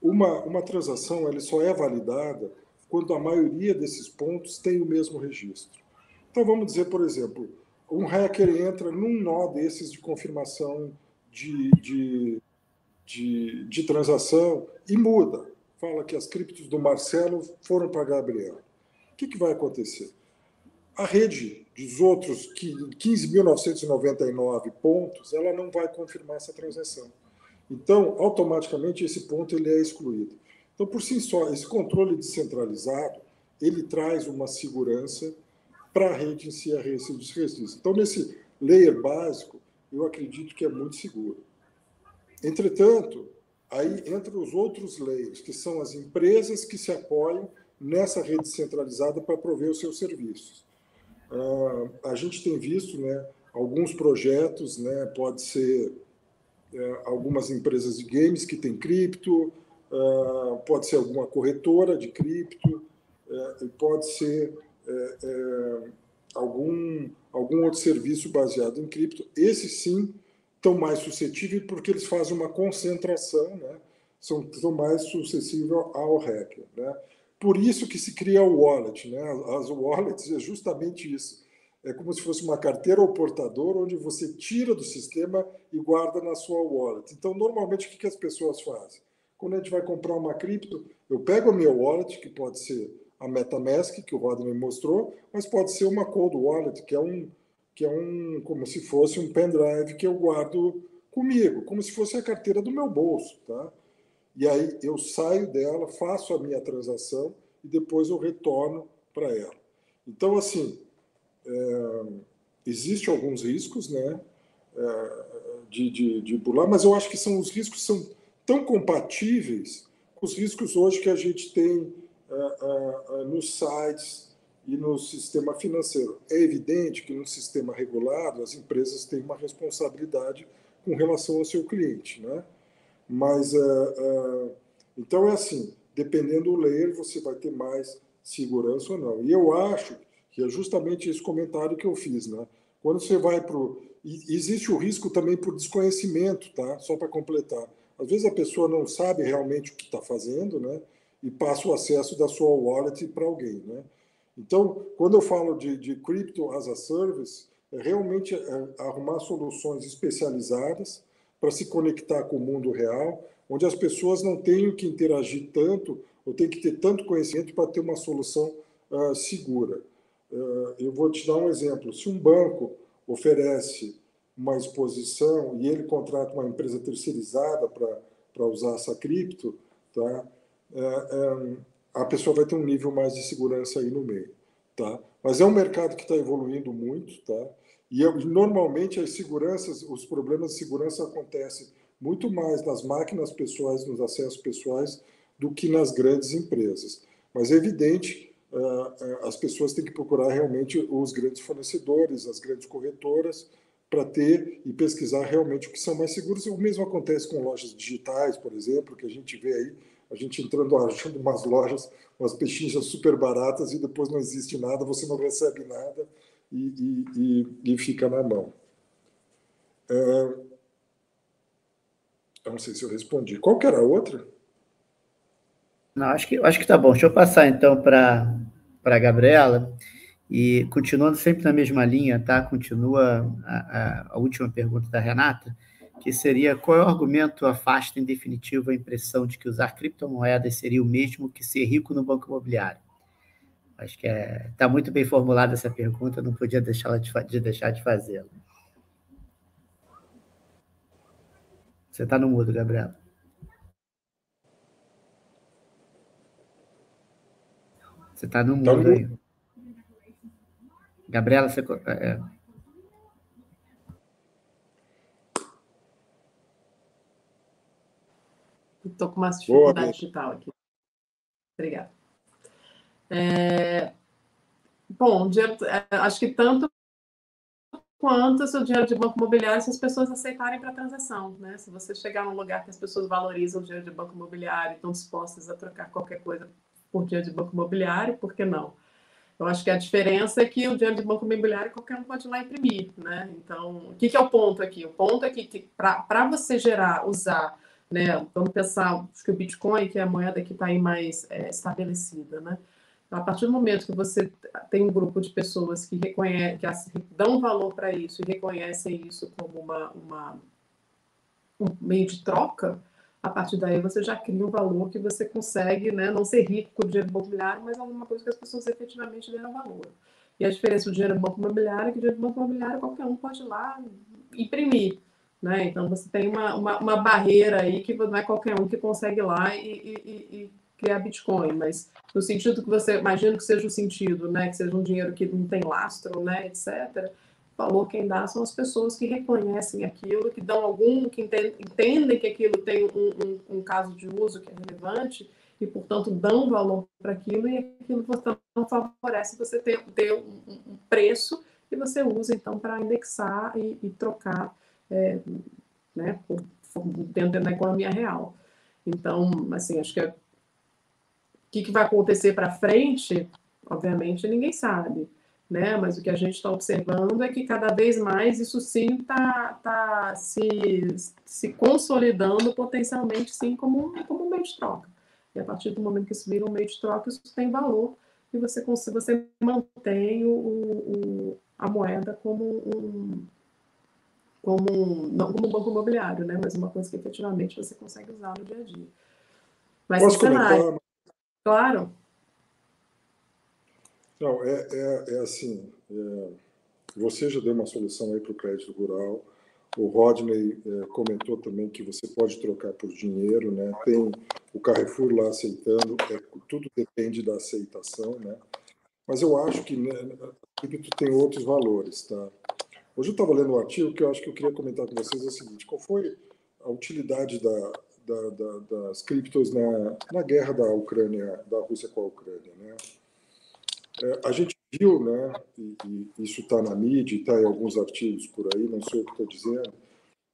Uma transação ela só é validada quando a maioria desses pontos tem o mesmo registro. Então, vamos dizer, por exemplo, um hacker entra num nó desses de confirmação de transação e muda. Fala que as criptos do Marcelo foram para Gabriel. O que vai acontecer? A rede dos outros 15.999 pontos, ela não vai confirmar essa transação. Então, automaticamente, esse ponto ele é excluído. Então, por si só, esse controle descentralizado, ele traz uma segurança para a rede em si, a rede dos registros. Então, nesse layer básico, eu acredito que é muito seguro. Entretanto, aí entram os outros layers, que são as empresas que se apoiam nessa rede centralizada para prover os seus serviços. A gente tem visto, né, alguns projetos, né, pode ser algumas empresas de games que têm cripto, pode ser alguma corretora de cripto, pode ser algum outro serviço baseado em cripto. Esses, sim, estão mais suscetíveis porque eles fazem uma concentração, né? São mais suscetíveis ao hacker, né? Por isso que se cria o wallet, né? As wallets é justamente isso. É como se fosse uma carteira ou portador onde você tira do sistema e guarda na sua wallet. Então, normalmente, o que as pessoas fazem? Quando a gente vai comprar uma cripto, eu pego a minha wallet, que pode ser a MetaMask, que o Rodney mostrou, mas pode ser uma cold wallet, que é como se fosse um pendrive que eu guardo comigo, como se fosse a carteira do meu bolso, tá? E aí eu saio dela, faço a minha transação e depois eu retorno para ela. Então, assim, Existem alguns riscos, né, de burlar, mas eu acho que os riscos são tão compatíveis com os riscos hoje que a gente tem nos sites e no sistema financeiro. É evidente que no sistema regulado as empresas têm uma responsabilidade com relação ao seu cliente, né? Mas, então, é assim, dependendo do layer, você vai ter mais segurança ou não. E eu acho que é justamente esse comentário que eu fiz, né? Quando você vai para o... Existe o risco também por desconhecimento, tá? Só para completar. Às vezes a pessoa não sabe realmente o que está fazendo, né? E passa o acesso da sua wallet para alguém, né? Então, quando eu falo de Crypto as a Service, é realmente arrumar soluções especializadas para se conectar com o mundo real, onde as pessoas não tenham que interagir tanto ou tenham que ter tanto conhecimento para ter uma solução segura. Eu vou te dar um exemplo. Se um banco oferece uma exposição e ele contrata uma empresa terceirizada para usar essa cripto, tá? A pessoa vai ter um nível mais de segurança aí no meio, tá? Mas é um mercado que está evoluindo muito, tá? E normalmente os problemas de segurança acontecem muito mais nas máquinas pessoais, nos acessos pessoais, do que nas grandes empresas. Mas é evidente, as pessoas têm que procurar realmente os grandes fornecedores, as grandes corretoras, para ter e pesquisar realmente o que são mais seguros. O mesmo acontece com lojas digitais, por exemplo, que a gente vê aí, a gente entrando, achando umas lojas, umas pechinchas super baratas e depois não existe nada, você não recebe nada e fica na mão. Eu não sei se eu respondi. Qual que era a outra? Não, acho que tá bom. Deixa eu passar, então, para a Gabriela. E continuando sempre na mesma linha, tá? Continua a última pergunta da Renata, que seria: qual é o argumento afasta em definitivo a impressão de que usar criptomoedas seria o mesmo que ser rico no banco imobiliário? Acho que está muito bem formulada essa pergunta, não podia deixar de fazê-la. Você está no mudo, Gabriela. Você está no mudo aí. Gabriela, você... Estou com uma dificuldade digital aqui. Obrigada. Bom, acho que tanto quanto seu dinheiro de banco imobiliário, se as pessoas aceitarem para transação, né? Se você chegar num lugar que as pessoas valorizam o dinheiro de banco imobiliário e estão dispostas a trocar qualquer coisa por dinheiro de banco imobiliário, por que não? Eu acho que a diferença é que o dinheiro de banco imobiliário qualquer um pode ir lá imprimir, né? Então, o que é o ponto aqui? O ponto é que para você usar, né? Vamos pensar, acho que o Bitcoin, que é a moeda que está aí mais estabelecida, né? A partir do momento que você tem um grupo de pessoas que reconhecem, que dão valor para isso e reconhecem isso como um meio de troca, a partir daí você já cria um valor que você consegue, né, não ser rico com o dinheiro imobiliário, mas alguma coisa que as pessoas efetivamente deram valor. E a diferença do dinheiro banco imobiliário é que o dinheiro banco imobiliário qualquer um pode ir lá imprimir, né? Então você tem uma barreira aí que não é qualquer um que consegue ir lá e criar Bitcoin, mas no sentido que você imagina que seja o sentido, né, que seja um dinheiro que não tem lastro, né, etc. Valor quem dá são as pessoas que reconhecem aquilo, que dão que entendem que aquilo tem um caso de uso que é relevante e, portanto, dão valor para aquilo e aquilo não favorece você ter um preço que você usa, então, para indexar e trocar, né, dentro da economia real. Então, assim, acho que o que vai acontecer para frente, obviamente, ninguém sabe. Né? Mas o que a gente está observando é que cada vez mais isso sim está se consolidando potencialmente sim como um meio de troca. E a partir do momento que isso vira um meio de troca, isso tem valor e você mantém a moeda não como um banco imobiliário, né? Mas uma coisa que efetivamente você consegue usar no dia a dia. Mas posso comentar? Claro. Não, é assim, você já deu uma solução aí para o crédito rural, o Rodney comentou também que você pode trocar por dinheiro, né? Tem o Carrefour lá aceitando, tudo depende da aceitação, né? Mas eu acho que, né, tem outros valores, tá? Hoje eu estava lendo um artigo que eu acho que eu queria comentar com vocês, é o seguinte: qual foi a utilidade das criptos na guerra da Ucrânia, da Rússia com a Ucrânia, né? A gente viu, né, e isso está na mídia, está em alguns artigos por aí, não sou eu que estou dizendo,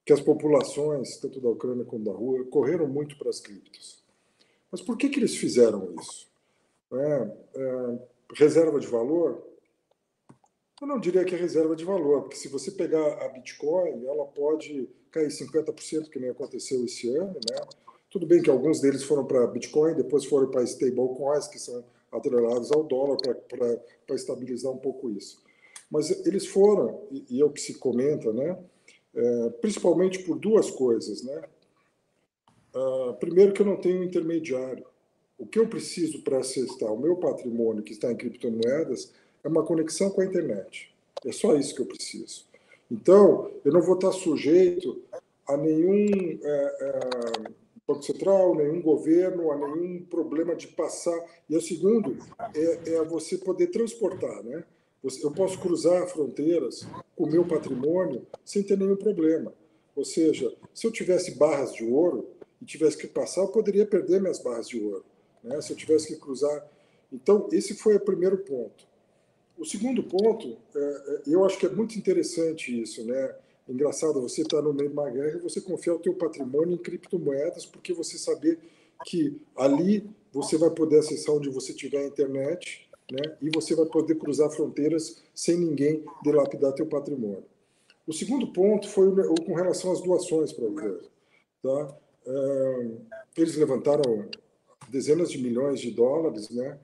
que as populações, tanto da Ucrânia como da Rússia, correram muito para as criptos. Mas por que eles fizeram isso? Reserva de valor? Eu não diria que é reserva de valor, porque se você pegar a Bitcoin, ela pode cair 50%, que nem aconteceu esse ano, né? Tudo bem que alguns deles foram para Bitcoin, depois foram para stablecoins, que são atrelados ao dólar, para estabilizar um pouco isso. Mas eles foram, e é o que se comenta, né? Principalmente por duas coisas, né? Primeiro, que eu não tenho intermediário. O que eu preciso para acessar o meu patrimônio que está em criptomoedas é uma conexão com a internet. É só isso que eu preciso. Então, eu não vou estar sujeito a nenhum Banco Central, nenhum governo, a nenhum problema de passar. E o segundo é você poder transportar, né? Eu posso cruzar fronteiras com o meu patrimônio sem ter nenhum problema. Ou seja, se eu tivesse barras de ouro e tivesse que passar, eu poderia perder minhas barras de ouro, né? Se eu tivesse que cruzar. Então, esse foi o primeiro ponto. O segundo ponto, eu acho que é muito interessante isso, né? Engraçado, você está no meio de uma guerra e você confiar o teu patrimônio em criptomoedas, porque você saber que ali você vai poder acessar onde você tiver a internet, né? E você vai poder cruzar fronteiras sem ninguém dilapidar teu patrimônio. O segundo ponto foi com relação às doações para a Ucrânia, tá? Eles levantaram dezenas de milhões de dólares, né?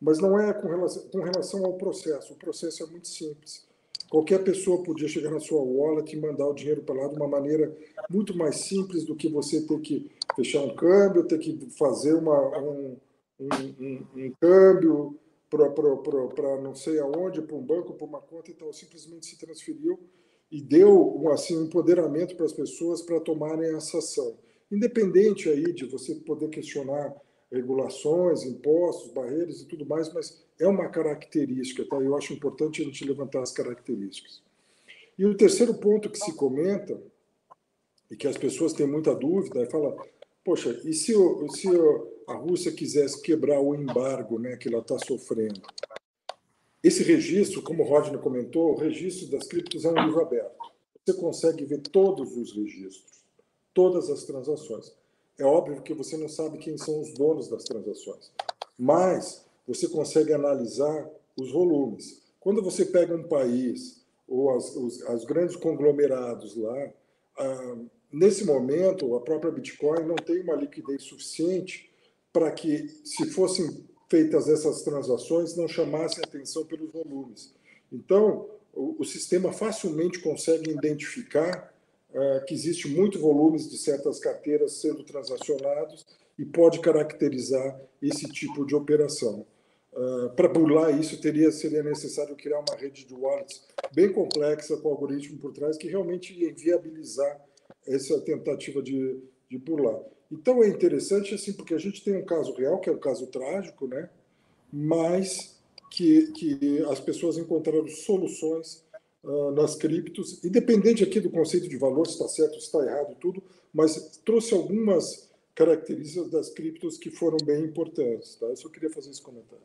Mas não é com relação ao processo. O processo é muito simples. Qualquer pessoa podia chegar na sua wallet e mandar o dinheiro para lá de uma maneira muito mais simples do que você ter que fechar um câmbio, ter que fazer um câmbio para não sei aonde, para um banco, para uma conta. Então, simplesmente se transferiu e deu assim, um empoderamento para as pessoas para tomarem essa ação. Independente aí de você poder questionar regulações, impostos, barreiras e tudo mais, mas é uma característica, tá? Eu acho importante a gente levantar as características. E o terceiro ponto que se comenta, e que as pessoas têm muita dúvida, é falar, poxa, e se a Rússia quisesse quebrar o embargo, né, que ela está sofrendo? Esse registro, como o Rodney comentou, o registro das criptos é um livro aberto. Você consegue ver todos os registros, todas as transações. É óbvio que você não sabe quem são os donos das transações, mas você consegue analisar os volumes. Quando você pega um país ou os grandes conglomerados lá, nesse momento, a própria Bitcoin não tem uma liquidez suficiente para que, se fossem feitas essas transações, não chamassem atenção pelos volumes. Então, o sistema facilmente consegue identificar que existe muito volumes de certas carteiras sendo transacionados e pode caracterizar esse tipo de operação. Para burlar isso, seria necessário criar uma rede de wallets bem complexa, com algoritmo por trás, que realmente ia viabilizar essa tentativa de burlar. Então é interessante, assim, porque a gente tem um caso real, que é um caso trágico, né? Mas que as pessoas encontraram soluções nas criptos, independente aqui do conceito de valor, se está certo, se está errado, tudo, mas trouxe algumas características das criptos que foram bem importantes. Tá? Eu só queria fazer esse comentário.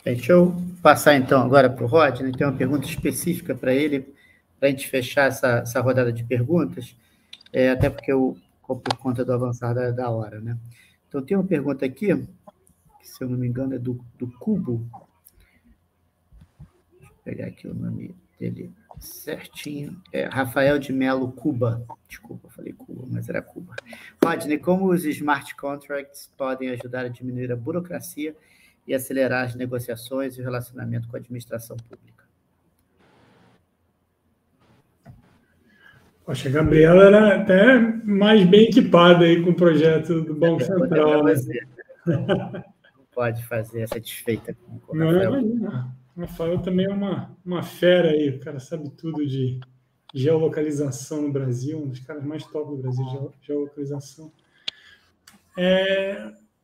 Deixa eu passar, então, agora para o Rodney. Tem uma pergunta específica para ele, para a gente fechar essa rodada de perguntas, até porque por conta do avançar da hora, né? Então, tem uma pergunta aqui, que, se eu não me engano, é do Cubo. Pegar aqui o nome dele certinho. Rafael de Melo Cuba. Desculpa, falei Cuba, mas era Cuba. Rodney, como os smart contracts podem ajudar a diminuir a burocracia e acelerar as negociações e o relacionamento com a administração pública? Poxa, a Gabriela era até mais bem equipada aí com o projeto do Banco Central. Né? Não pode fazer satisfeita com o Rafael. Não. O Rafael também é uma fera aí, o cara sabe tudo de geolocalização no Brasil, um dos caras mais top do Brasil de geolocalização.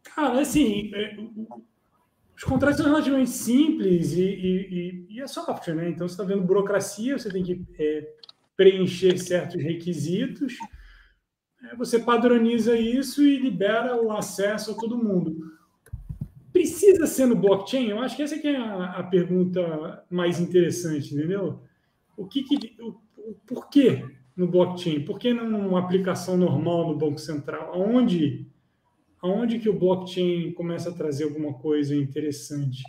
Cara, assim, os contratos são relativamente simples e é software, né? Então, você está vendo burocracia, você tem que preencher certos requisitos, você padroniza isso e libera o acesso a todo mundo. Precisa ser no blockchain? Eu acho que essa aqui é a pergunta mais interessante, entendeu? Por que no blockchain? Por que não numa aplicação normal no Banco Central? Aonde que o blockchain começa a trazer alguma coisa interessante?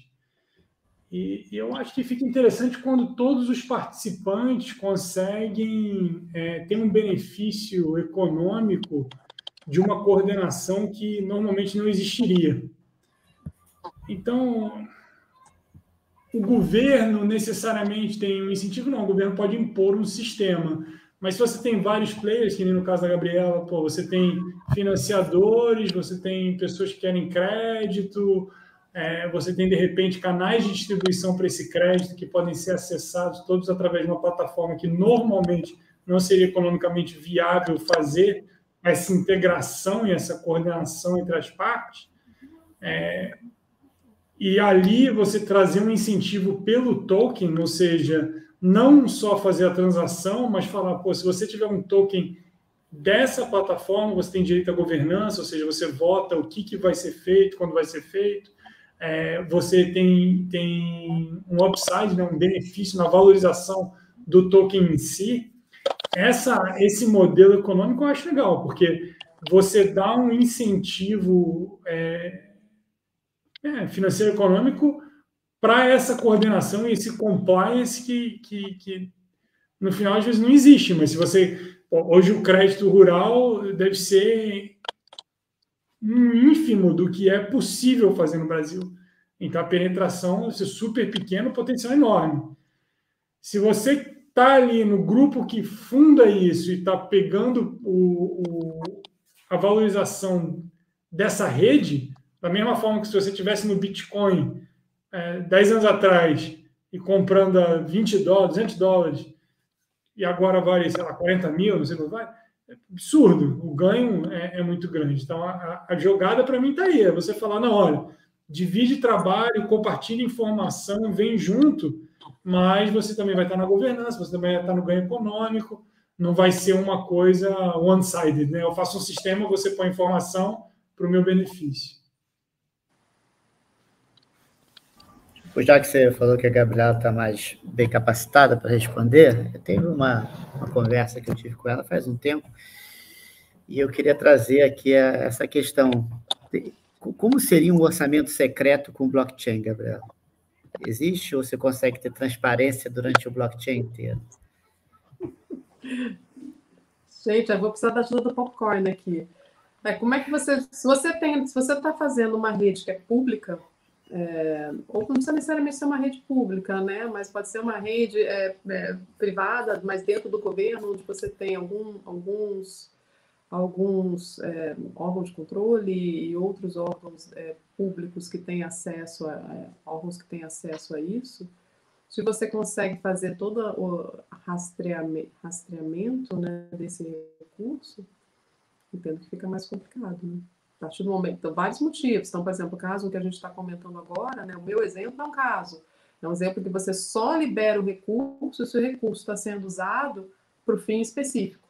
E eu acho que fica interessante quando todos os participantes conseguem ter um benefício econômico de uma coordenação que normalmente não existiria. Então, o governo necessariamente tem um incentivo? Não, o governo pode impor um sistema. Mas se você tem vários players, que nem no caso da Gabriela, você tem financiadores, você tem pessoas que querem crédito, você tem, de repente, canais de distribuição para esse crédito que podem ser acessados todos através de uma plataforma que normalmente não seria economicamente viável fazer essa integração e essa coordenação entre as partes. E ali você trazer um incentivo pelo token, ou seja, não só fazer a transação, mas falar, se você tiver um token dessa plataforma, você tem direito à governança, ou seja, você vota o que vai ser feito, quando vai ser feito, você tem um upside, né, um benefício na valorização do token em si. Esse modelo econômico eu acho legal, porque você dá um incentivo financeiro econômico para essa coordenação e esse compliance que no final às vezes não existe, mas se você hoje o crédito rural deve ser um ínfimo do que é possível fazer no Brasil. Então a penetração deve ser super pequena, o potencial é enorme. Se você está ali no grupo que funda isso e está pegando a valorização dessa rede, da mesma forma que se você estivesse no Bitcoin 10 anos atrás e comprando a $20, $200, e agora vale, sei lá, 40 mil, não sei quanto vai, é absurdo. O ganho é muito grande. Então, a jogada para mim está aí. É você falar, não, olha, divide trabalho, compartilha informação, vem junto, mas você também vai estar na governança, você também vai estar no ganho econômico, não vai ser uma coisa one-sided, né? Eu faço um sistema, você põe informação para o meu benefício. Já que você falou que a Gabriela está mais bem capacitada para responder, teve uma conversa que eu tive com ela faz um tempo, e eu queria trazer aqui essa questão. Como seria um orçamento secreto com blockchain, Gabriela? Existe ou você consegue ter transparência durante o blockchain inteiro? Gente, eu vou precisar da ajuda do popcorn aqui. Como é que se você está fazendo uma rede que é pública, ou não precisa necessariamente ser uma rede pública, né? Mas pode ser uma rede privada, mas dentro do governo, onde você tem alguns órgãos de controle e outros órgãos públicos que têm acesso órgãos que têm acesso a isso. Se você consegue fazer todo o rastreamento, né, desse recurso, entendo que fica mais complicado, né? A partir do momento, então, vários motivos. Então, por exemplo, o caso que a gente está comentando agora, né, o meu exemplo é um caso. É um exemplo que você só libera o recurso se o recurso está sendo usado para o fim específico.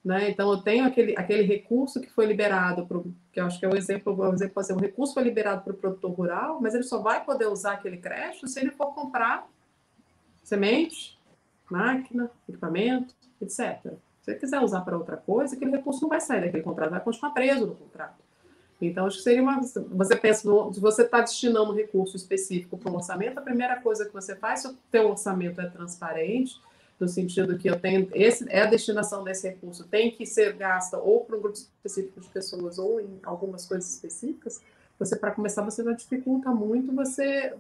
Né? Então, eu tenho aquele recurso que foi liberado, que eu acho que é o exemplo pode ser, o recurso foi liberado para o produtor rural, mas ele só vai poder usar aquele crédito se ele for comprar semente, máquina, equipamento, etc. Se ele quiser usar para outra coisa, aquele recurso não vai sair daquele contrato, vai continuar preso no contrato. Então, acho que seria você pensa, se você está destinando um recurso específico para um orçamento, a primeira coisa que você faz, se o teu orçamento é transparente, no sentido que eu tenho, a destinação desse recurso tem que ser gasta ou para um grupo específico de pessoas ou em algumas coisas específicas, para começar, você vai dificultar muito você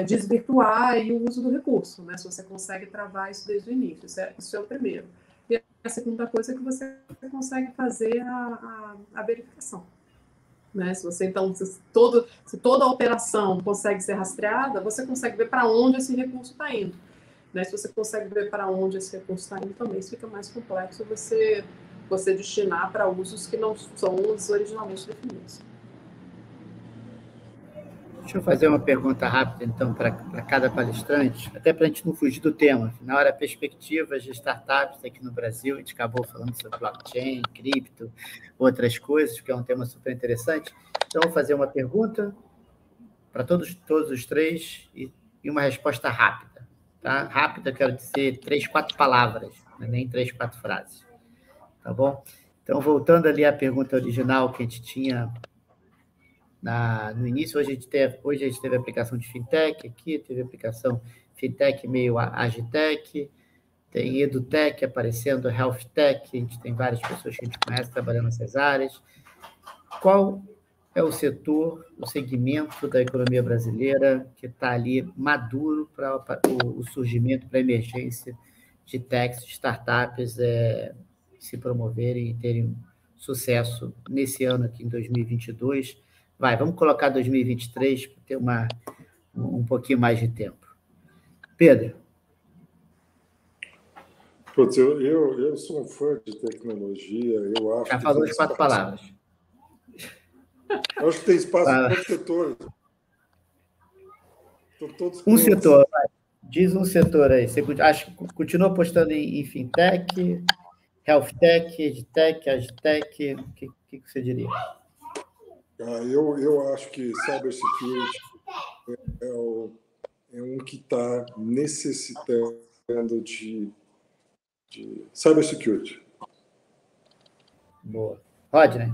desvirtuar aí o uso do recurso, né? Se você consegue travar isso desde o início, isso é o primeiro. E a segunda coisa é que você consegue fazer a verificação. Né? Se toda a operação consegue ser rastreada, você consegue ver para onde esse recurso está indo. Né? Se você consegue ver para onde esse recurso está indo, também isso fica mais complexo você destinar para usos que não são os originalmente definidos. Deixa eu fazer uma pergunta rápida, então, para cada palestrante, até para a gente não fugir do tema. Afinal, era perspectivas de startups aqui no Brasil, a gente acabou falando sobre blockchain, cripto, outras coisas, que é um tema super interessante. Então, vou fazer uma pergunta para todos os três e uma resposta rápida. Tá? Rápida, quero dizer 3, 4 palavras, nem 3, 4 frases. Tá bom? Então, voltando ali à pergunta original que a gente tinha no início, hoje a gente teve aplicação de fintech aqui, teve aplicação fintech meio agitech, tem edutech aparecendo, healthtech, a gente tem várias pessoas que a gente conhece trabalhando nessas áreas. Qual é o setor, o segmento da economia brasileira que está ali maduro para o surgimento, para a emergência de techs, de startups se promoverem e terem sucesso nesse ano aqui, em 2022? Vamos colocar 2023 para ter um pouquinho mais de tempo. Pedro. Putz, eu sou um fã de tecnologia, eu acho. Já falou as 4 palavras. Eu acho que tem espaço para todos os setores. Estão todos um setor, diz um setor aí. Você continua apostando em fintech, healthtech, edtech, agitech? O que você diria? Eu acho que cybersecurity é um que está necessitando de cybersecurity. Boa. Rodney?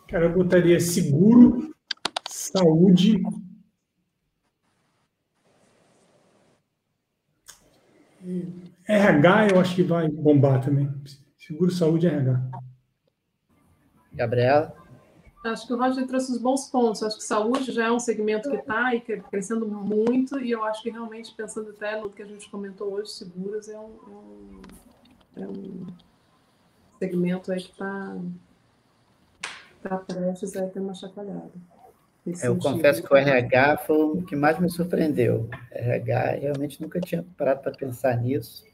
Cara, eu botaria seguro, saúde, RH, eu acho que vai bombar também. Seguro, saúde e RH. Gabriela? Acho que o Roger trouxe os bons pontos. Acho que saúde já é um segmento que está crescendo muito, e eu acho que realmente, pensando até no que a gente comentou hoje, seguros é um segmento aí que está prestes a ter uma chacoalhada. Eu confesso que o RH foi o que mais me surpreendeu. RH, realmente nunca tinha parado para pensar nisso,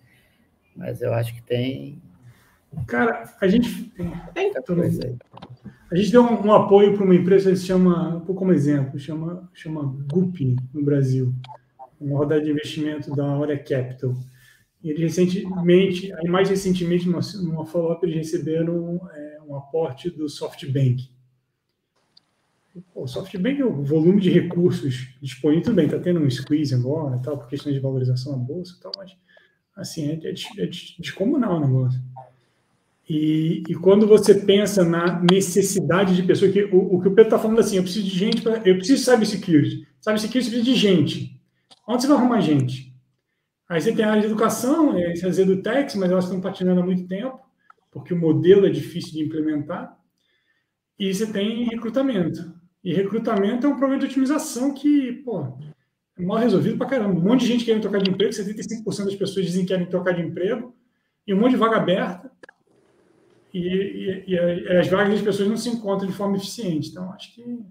mas eu acho que tem... Cara, a gente muita coisa aí. A gente deu um apoio para uma empresa que se chama, como exemplo, chama Gupi no Brasil, uma rodada de investimento da Aurea Capital. E eles recentemente, aí mais recentemente, numa follow-up, eles receberam um aporte do SoftBank. O SoftBank, o volume de recursos disponível, tudo bem, está tendo um squeeze agora, tal, por questões de valorização na bolsa e tal, mas assim, é descomunal o negócio. E quando você pensa na necessidade de pessoas, o que o Pedro está falando assim, eu preciso de gente, eu preciso de cybersecurity. Cybersecurity precisa de gente. Onde você vai arrumar gente? Aí você tem a área de educação, as edutechs, mas elas estão patinando há muito tempo, porque o modelo é difícil de implementar. E você tem recrutamento. E recrutamento é um problema de otimização que, é mal resolvido pra caramba. Um monte de gente querendo trocar de emprego, 75% das pessoas dizem que querem trocar de emprego, e um monte de vaga aberta. E as vagas das pessoas não se encontram de forma eficiente. Então, acho que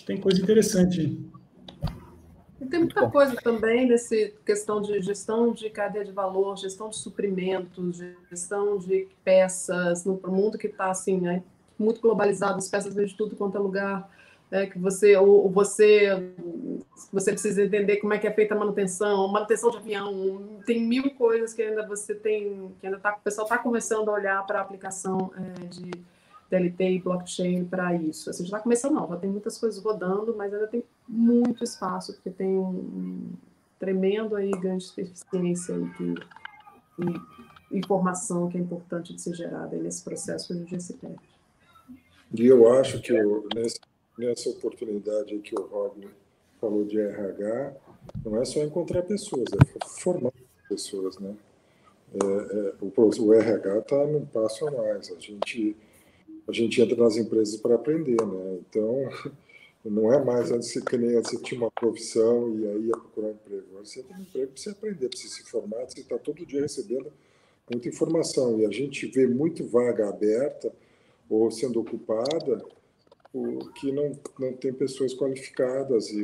tem coisa interessante aí. E tem muita coisa também nessa questão de gestão de cadeia de valor, gestão de suprimentos, gestão de peças, no mundo que está assim, né, muito globalizado, as peças vêm de tudo quanto é lugar, que você precisa entender como é que é feita a manutenção de avião, tem 1000 coisas que ainda você tem, o pessoal está começando a olhar para a aplicação de DLT e blockchain para isso. Assim, já está começando, não, já tem muitas coisas rodando, mas ainda tem muito espaço, porque tem um tremendo aí ganho de eficiência e informação que é importante de ser gerada nesse processo que a gente se perde. E eu acho que nessa oportunidade que o Rodney falou de RH, não é só encontrar pessoas, é formar pessoas, né? O RH está num passo a mais. A gente entra nas empresas para aprender, né? Então, não é mais antes que nem antes você tinha uma profissão e aí ia procurar emprego. Agora você tem um emprego para você aprender, para você se formar, você está todo dia recebendo muita informação. E a gente vê muito vaga aberta ou sendo ocupada que não tem pessoas qualificadas e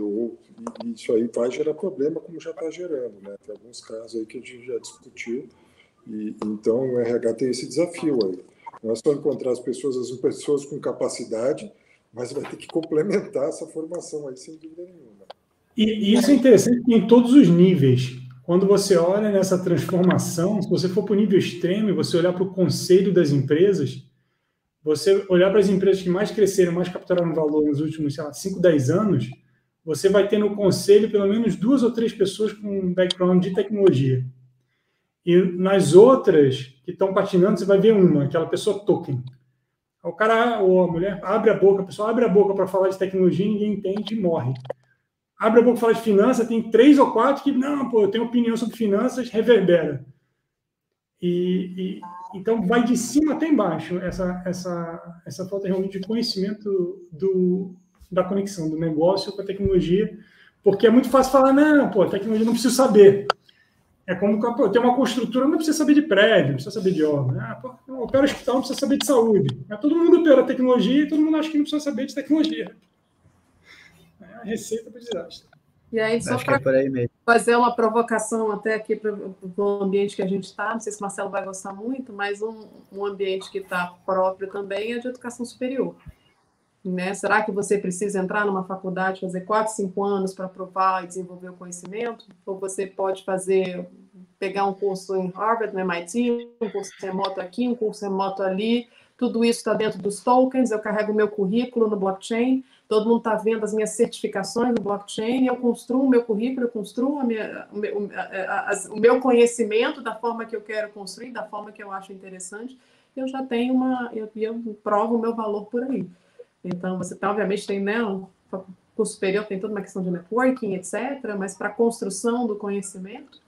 isso aí vai gerar problema, como já está gerando, né? Tem alguns casos aí que a gente já discutiu. E então o RH tem esse desafio aí. Não é só encontrar as pessoas com capacidade, mas vai ter que complementar essa formação aí, sem dúvida nenhuma. E isso é interessante em todos os níveis. Quando você olha nessa transformação, se você for para o nível extremo e você olhar para o conselho das empresas, você olhar para as empresas que mais cresceram, mais capturaram valor nos últimos, sei lá, 5, 10 anos, você vai ter no conselho pelo menos 2 ou 3 pessoas com um background de tecnologia. E nas outras que estão patinando, você vai ver uma, aquela pessoa token. O cara ou a mulher abre a boca, a pessoa abre a boca para falar de tecnologia, ninguém entende e morre. Abre a boca para falar de finanças, tem 3 ou 4 que, não, pô, eu tenho opinião sobre finanças, reverbera. Então, vai de cima até embaixo essa falta realmente de conhecimento da conexão do negócio com a tecnologia, porque é muito fácil falar, não, pô, tecnologia não preciso saber. É como ter uma construtora, não precisa saber de prédio, não precisa saber de obra. Opera hospital, não precisa saber de saúde. Mas todo mundo opera tecnologia e todo mundo acha que não precisa saber de tecnologia. É a receita para o desastre. E aí, só para fazer uma provocação até aqui para o ambiente que a gente está, não sei se o Marcelo vai gostar muito, mas um ambiente que está próprio também é de educação superior. Né? Será que você precisa entrar numa faculdade, fazer 4, 5 anos para provar e desenvolver o conhecimento? Ou você pode pegar um curso em Harvard, no MIT, um curso remoto aqui, um curso remoto ali, tudo isso está dentro dos tokens, eu carrego o meu currículo no blockchain, todo mundo está vendo as minhas certificações no blockchain, eu construo o meu currículo, eu construo o meu conhecimento da forma que eu quero construir, da forma que eu acho interessante, eu já tenho eu provo o meu valor por aí. Então, você obviamente tem, né, um curso superior, tem toda uma questão de networking, etc., mas para a construção do conhecimento,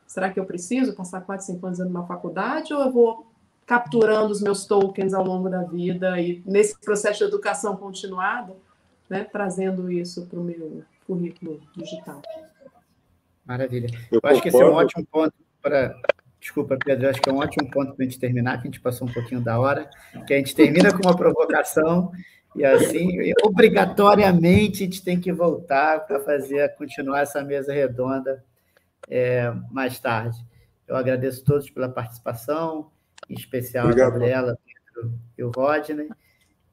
será que eu preciso passar 4, 5 anos numa faculdade ou eu vou capturando os meus tokens ao longo da vida e nesse processo de educação continuada, né, trazendo isso para o meu currículo digital? Maravilha. Eu acho que esse é um ótimo ponto para... Desculpa, Pedro, acho que é um ótimo ponto para a gente terminar, que a gente passou um pouquinho da hora, que a gente termina com uma provocação e, assim, obrigatoriamente a gente tem que voltar para continuar essa mesa redonda mais tarde. Eu agradeço a todos pela participação, em especial a Gabriela, Pedro e o Rodney,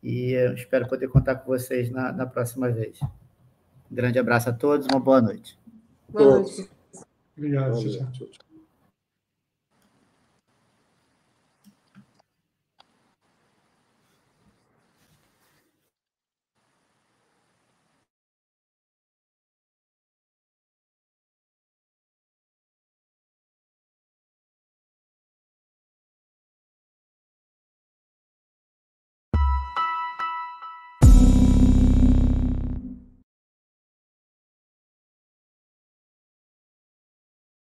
e eu espero poder contar com vocês na próxima vez. Um grande abraço a todos, uma boa noite. Boa noite. Obrigado, tchau.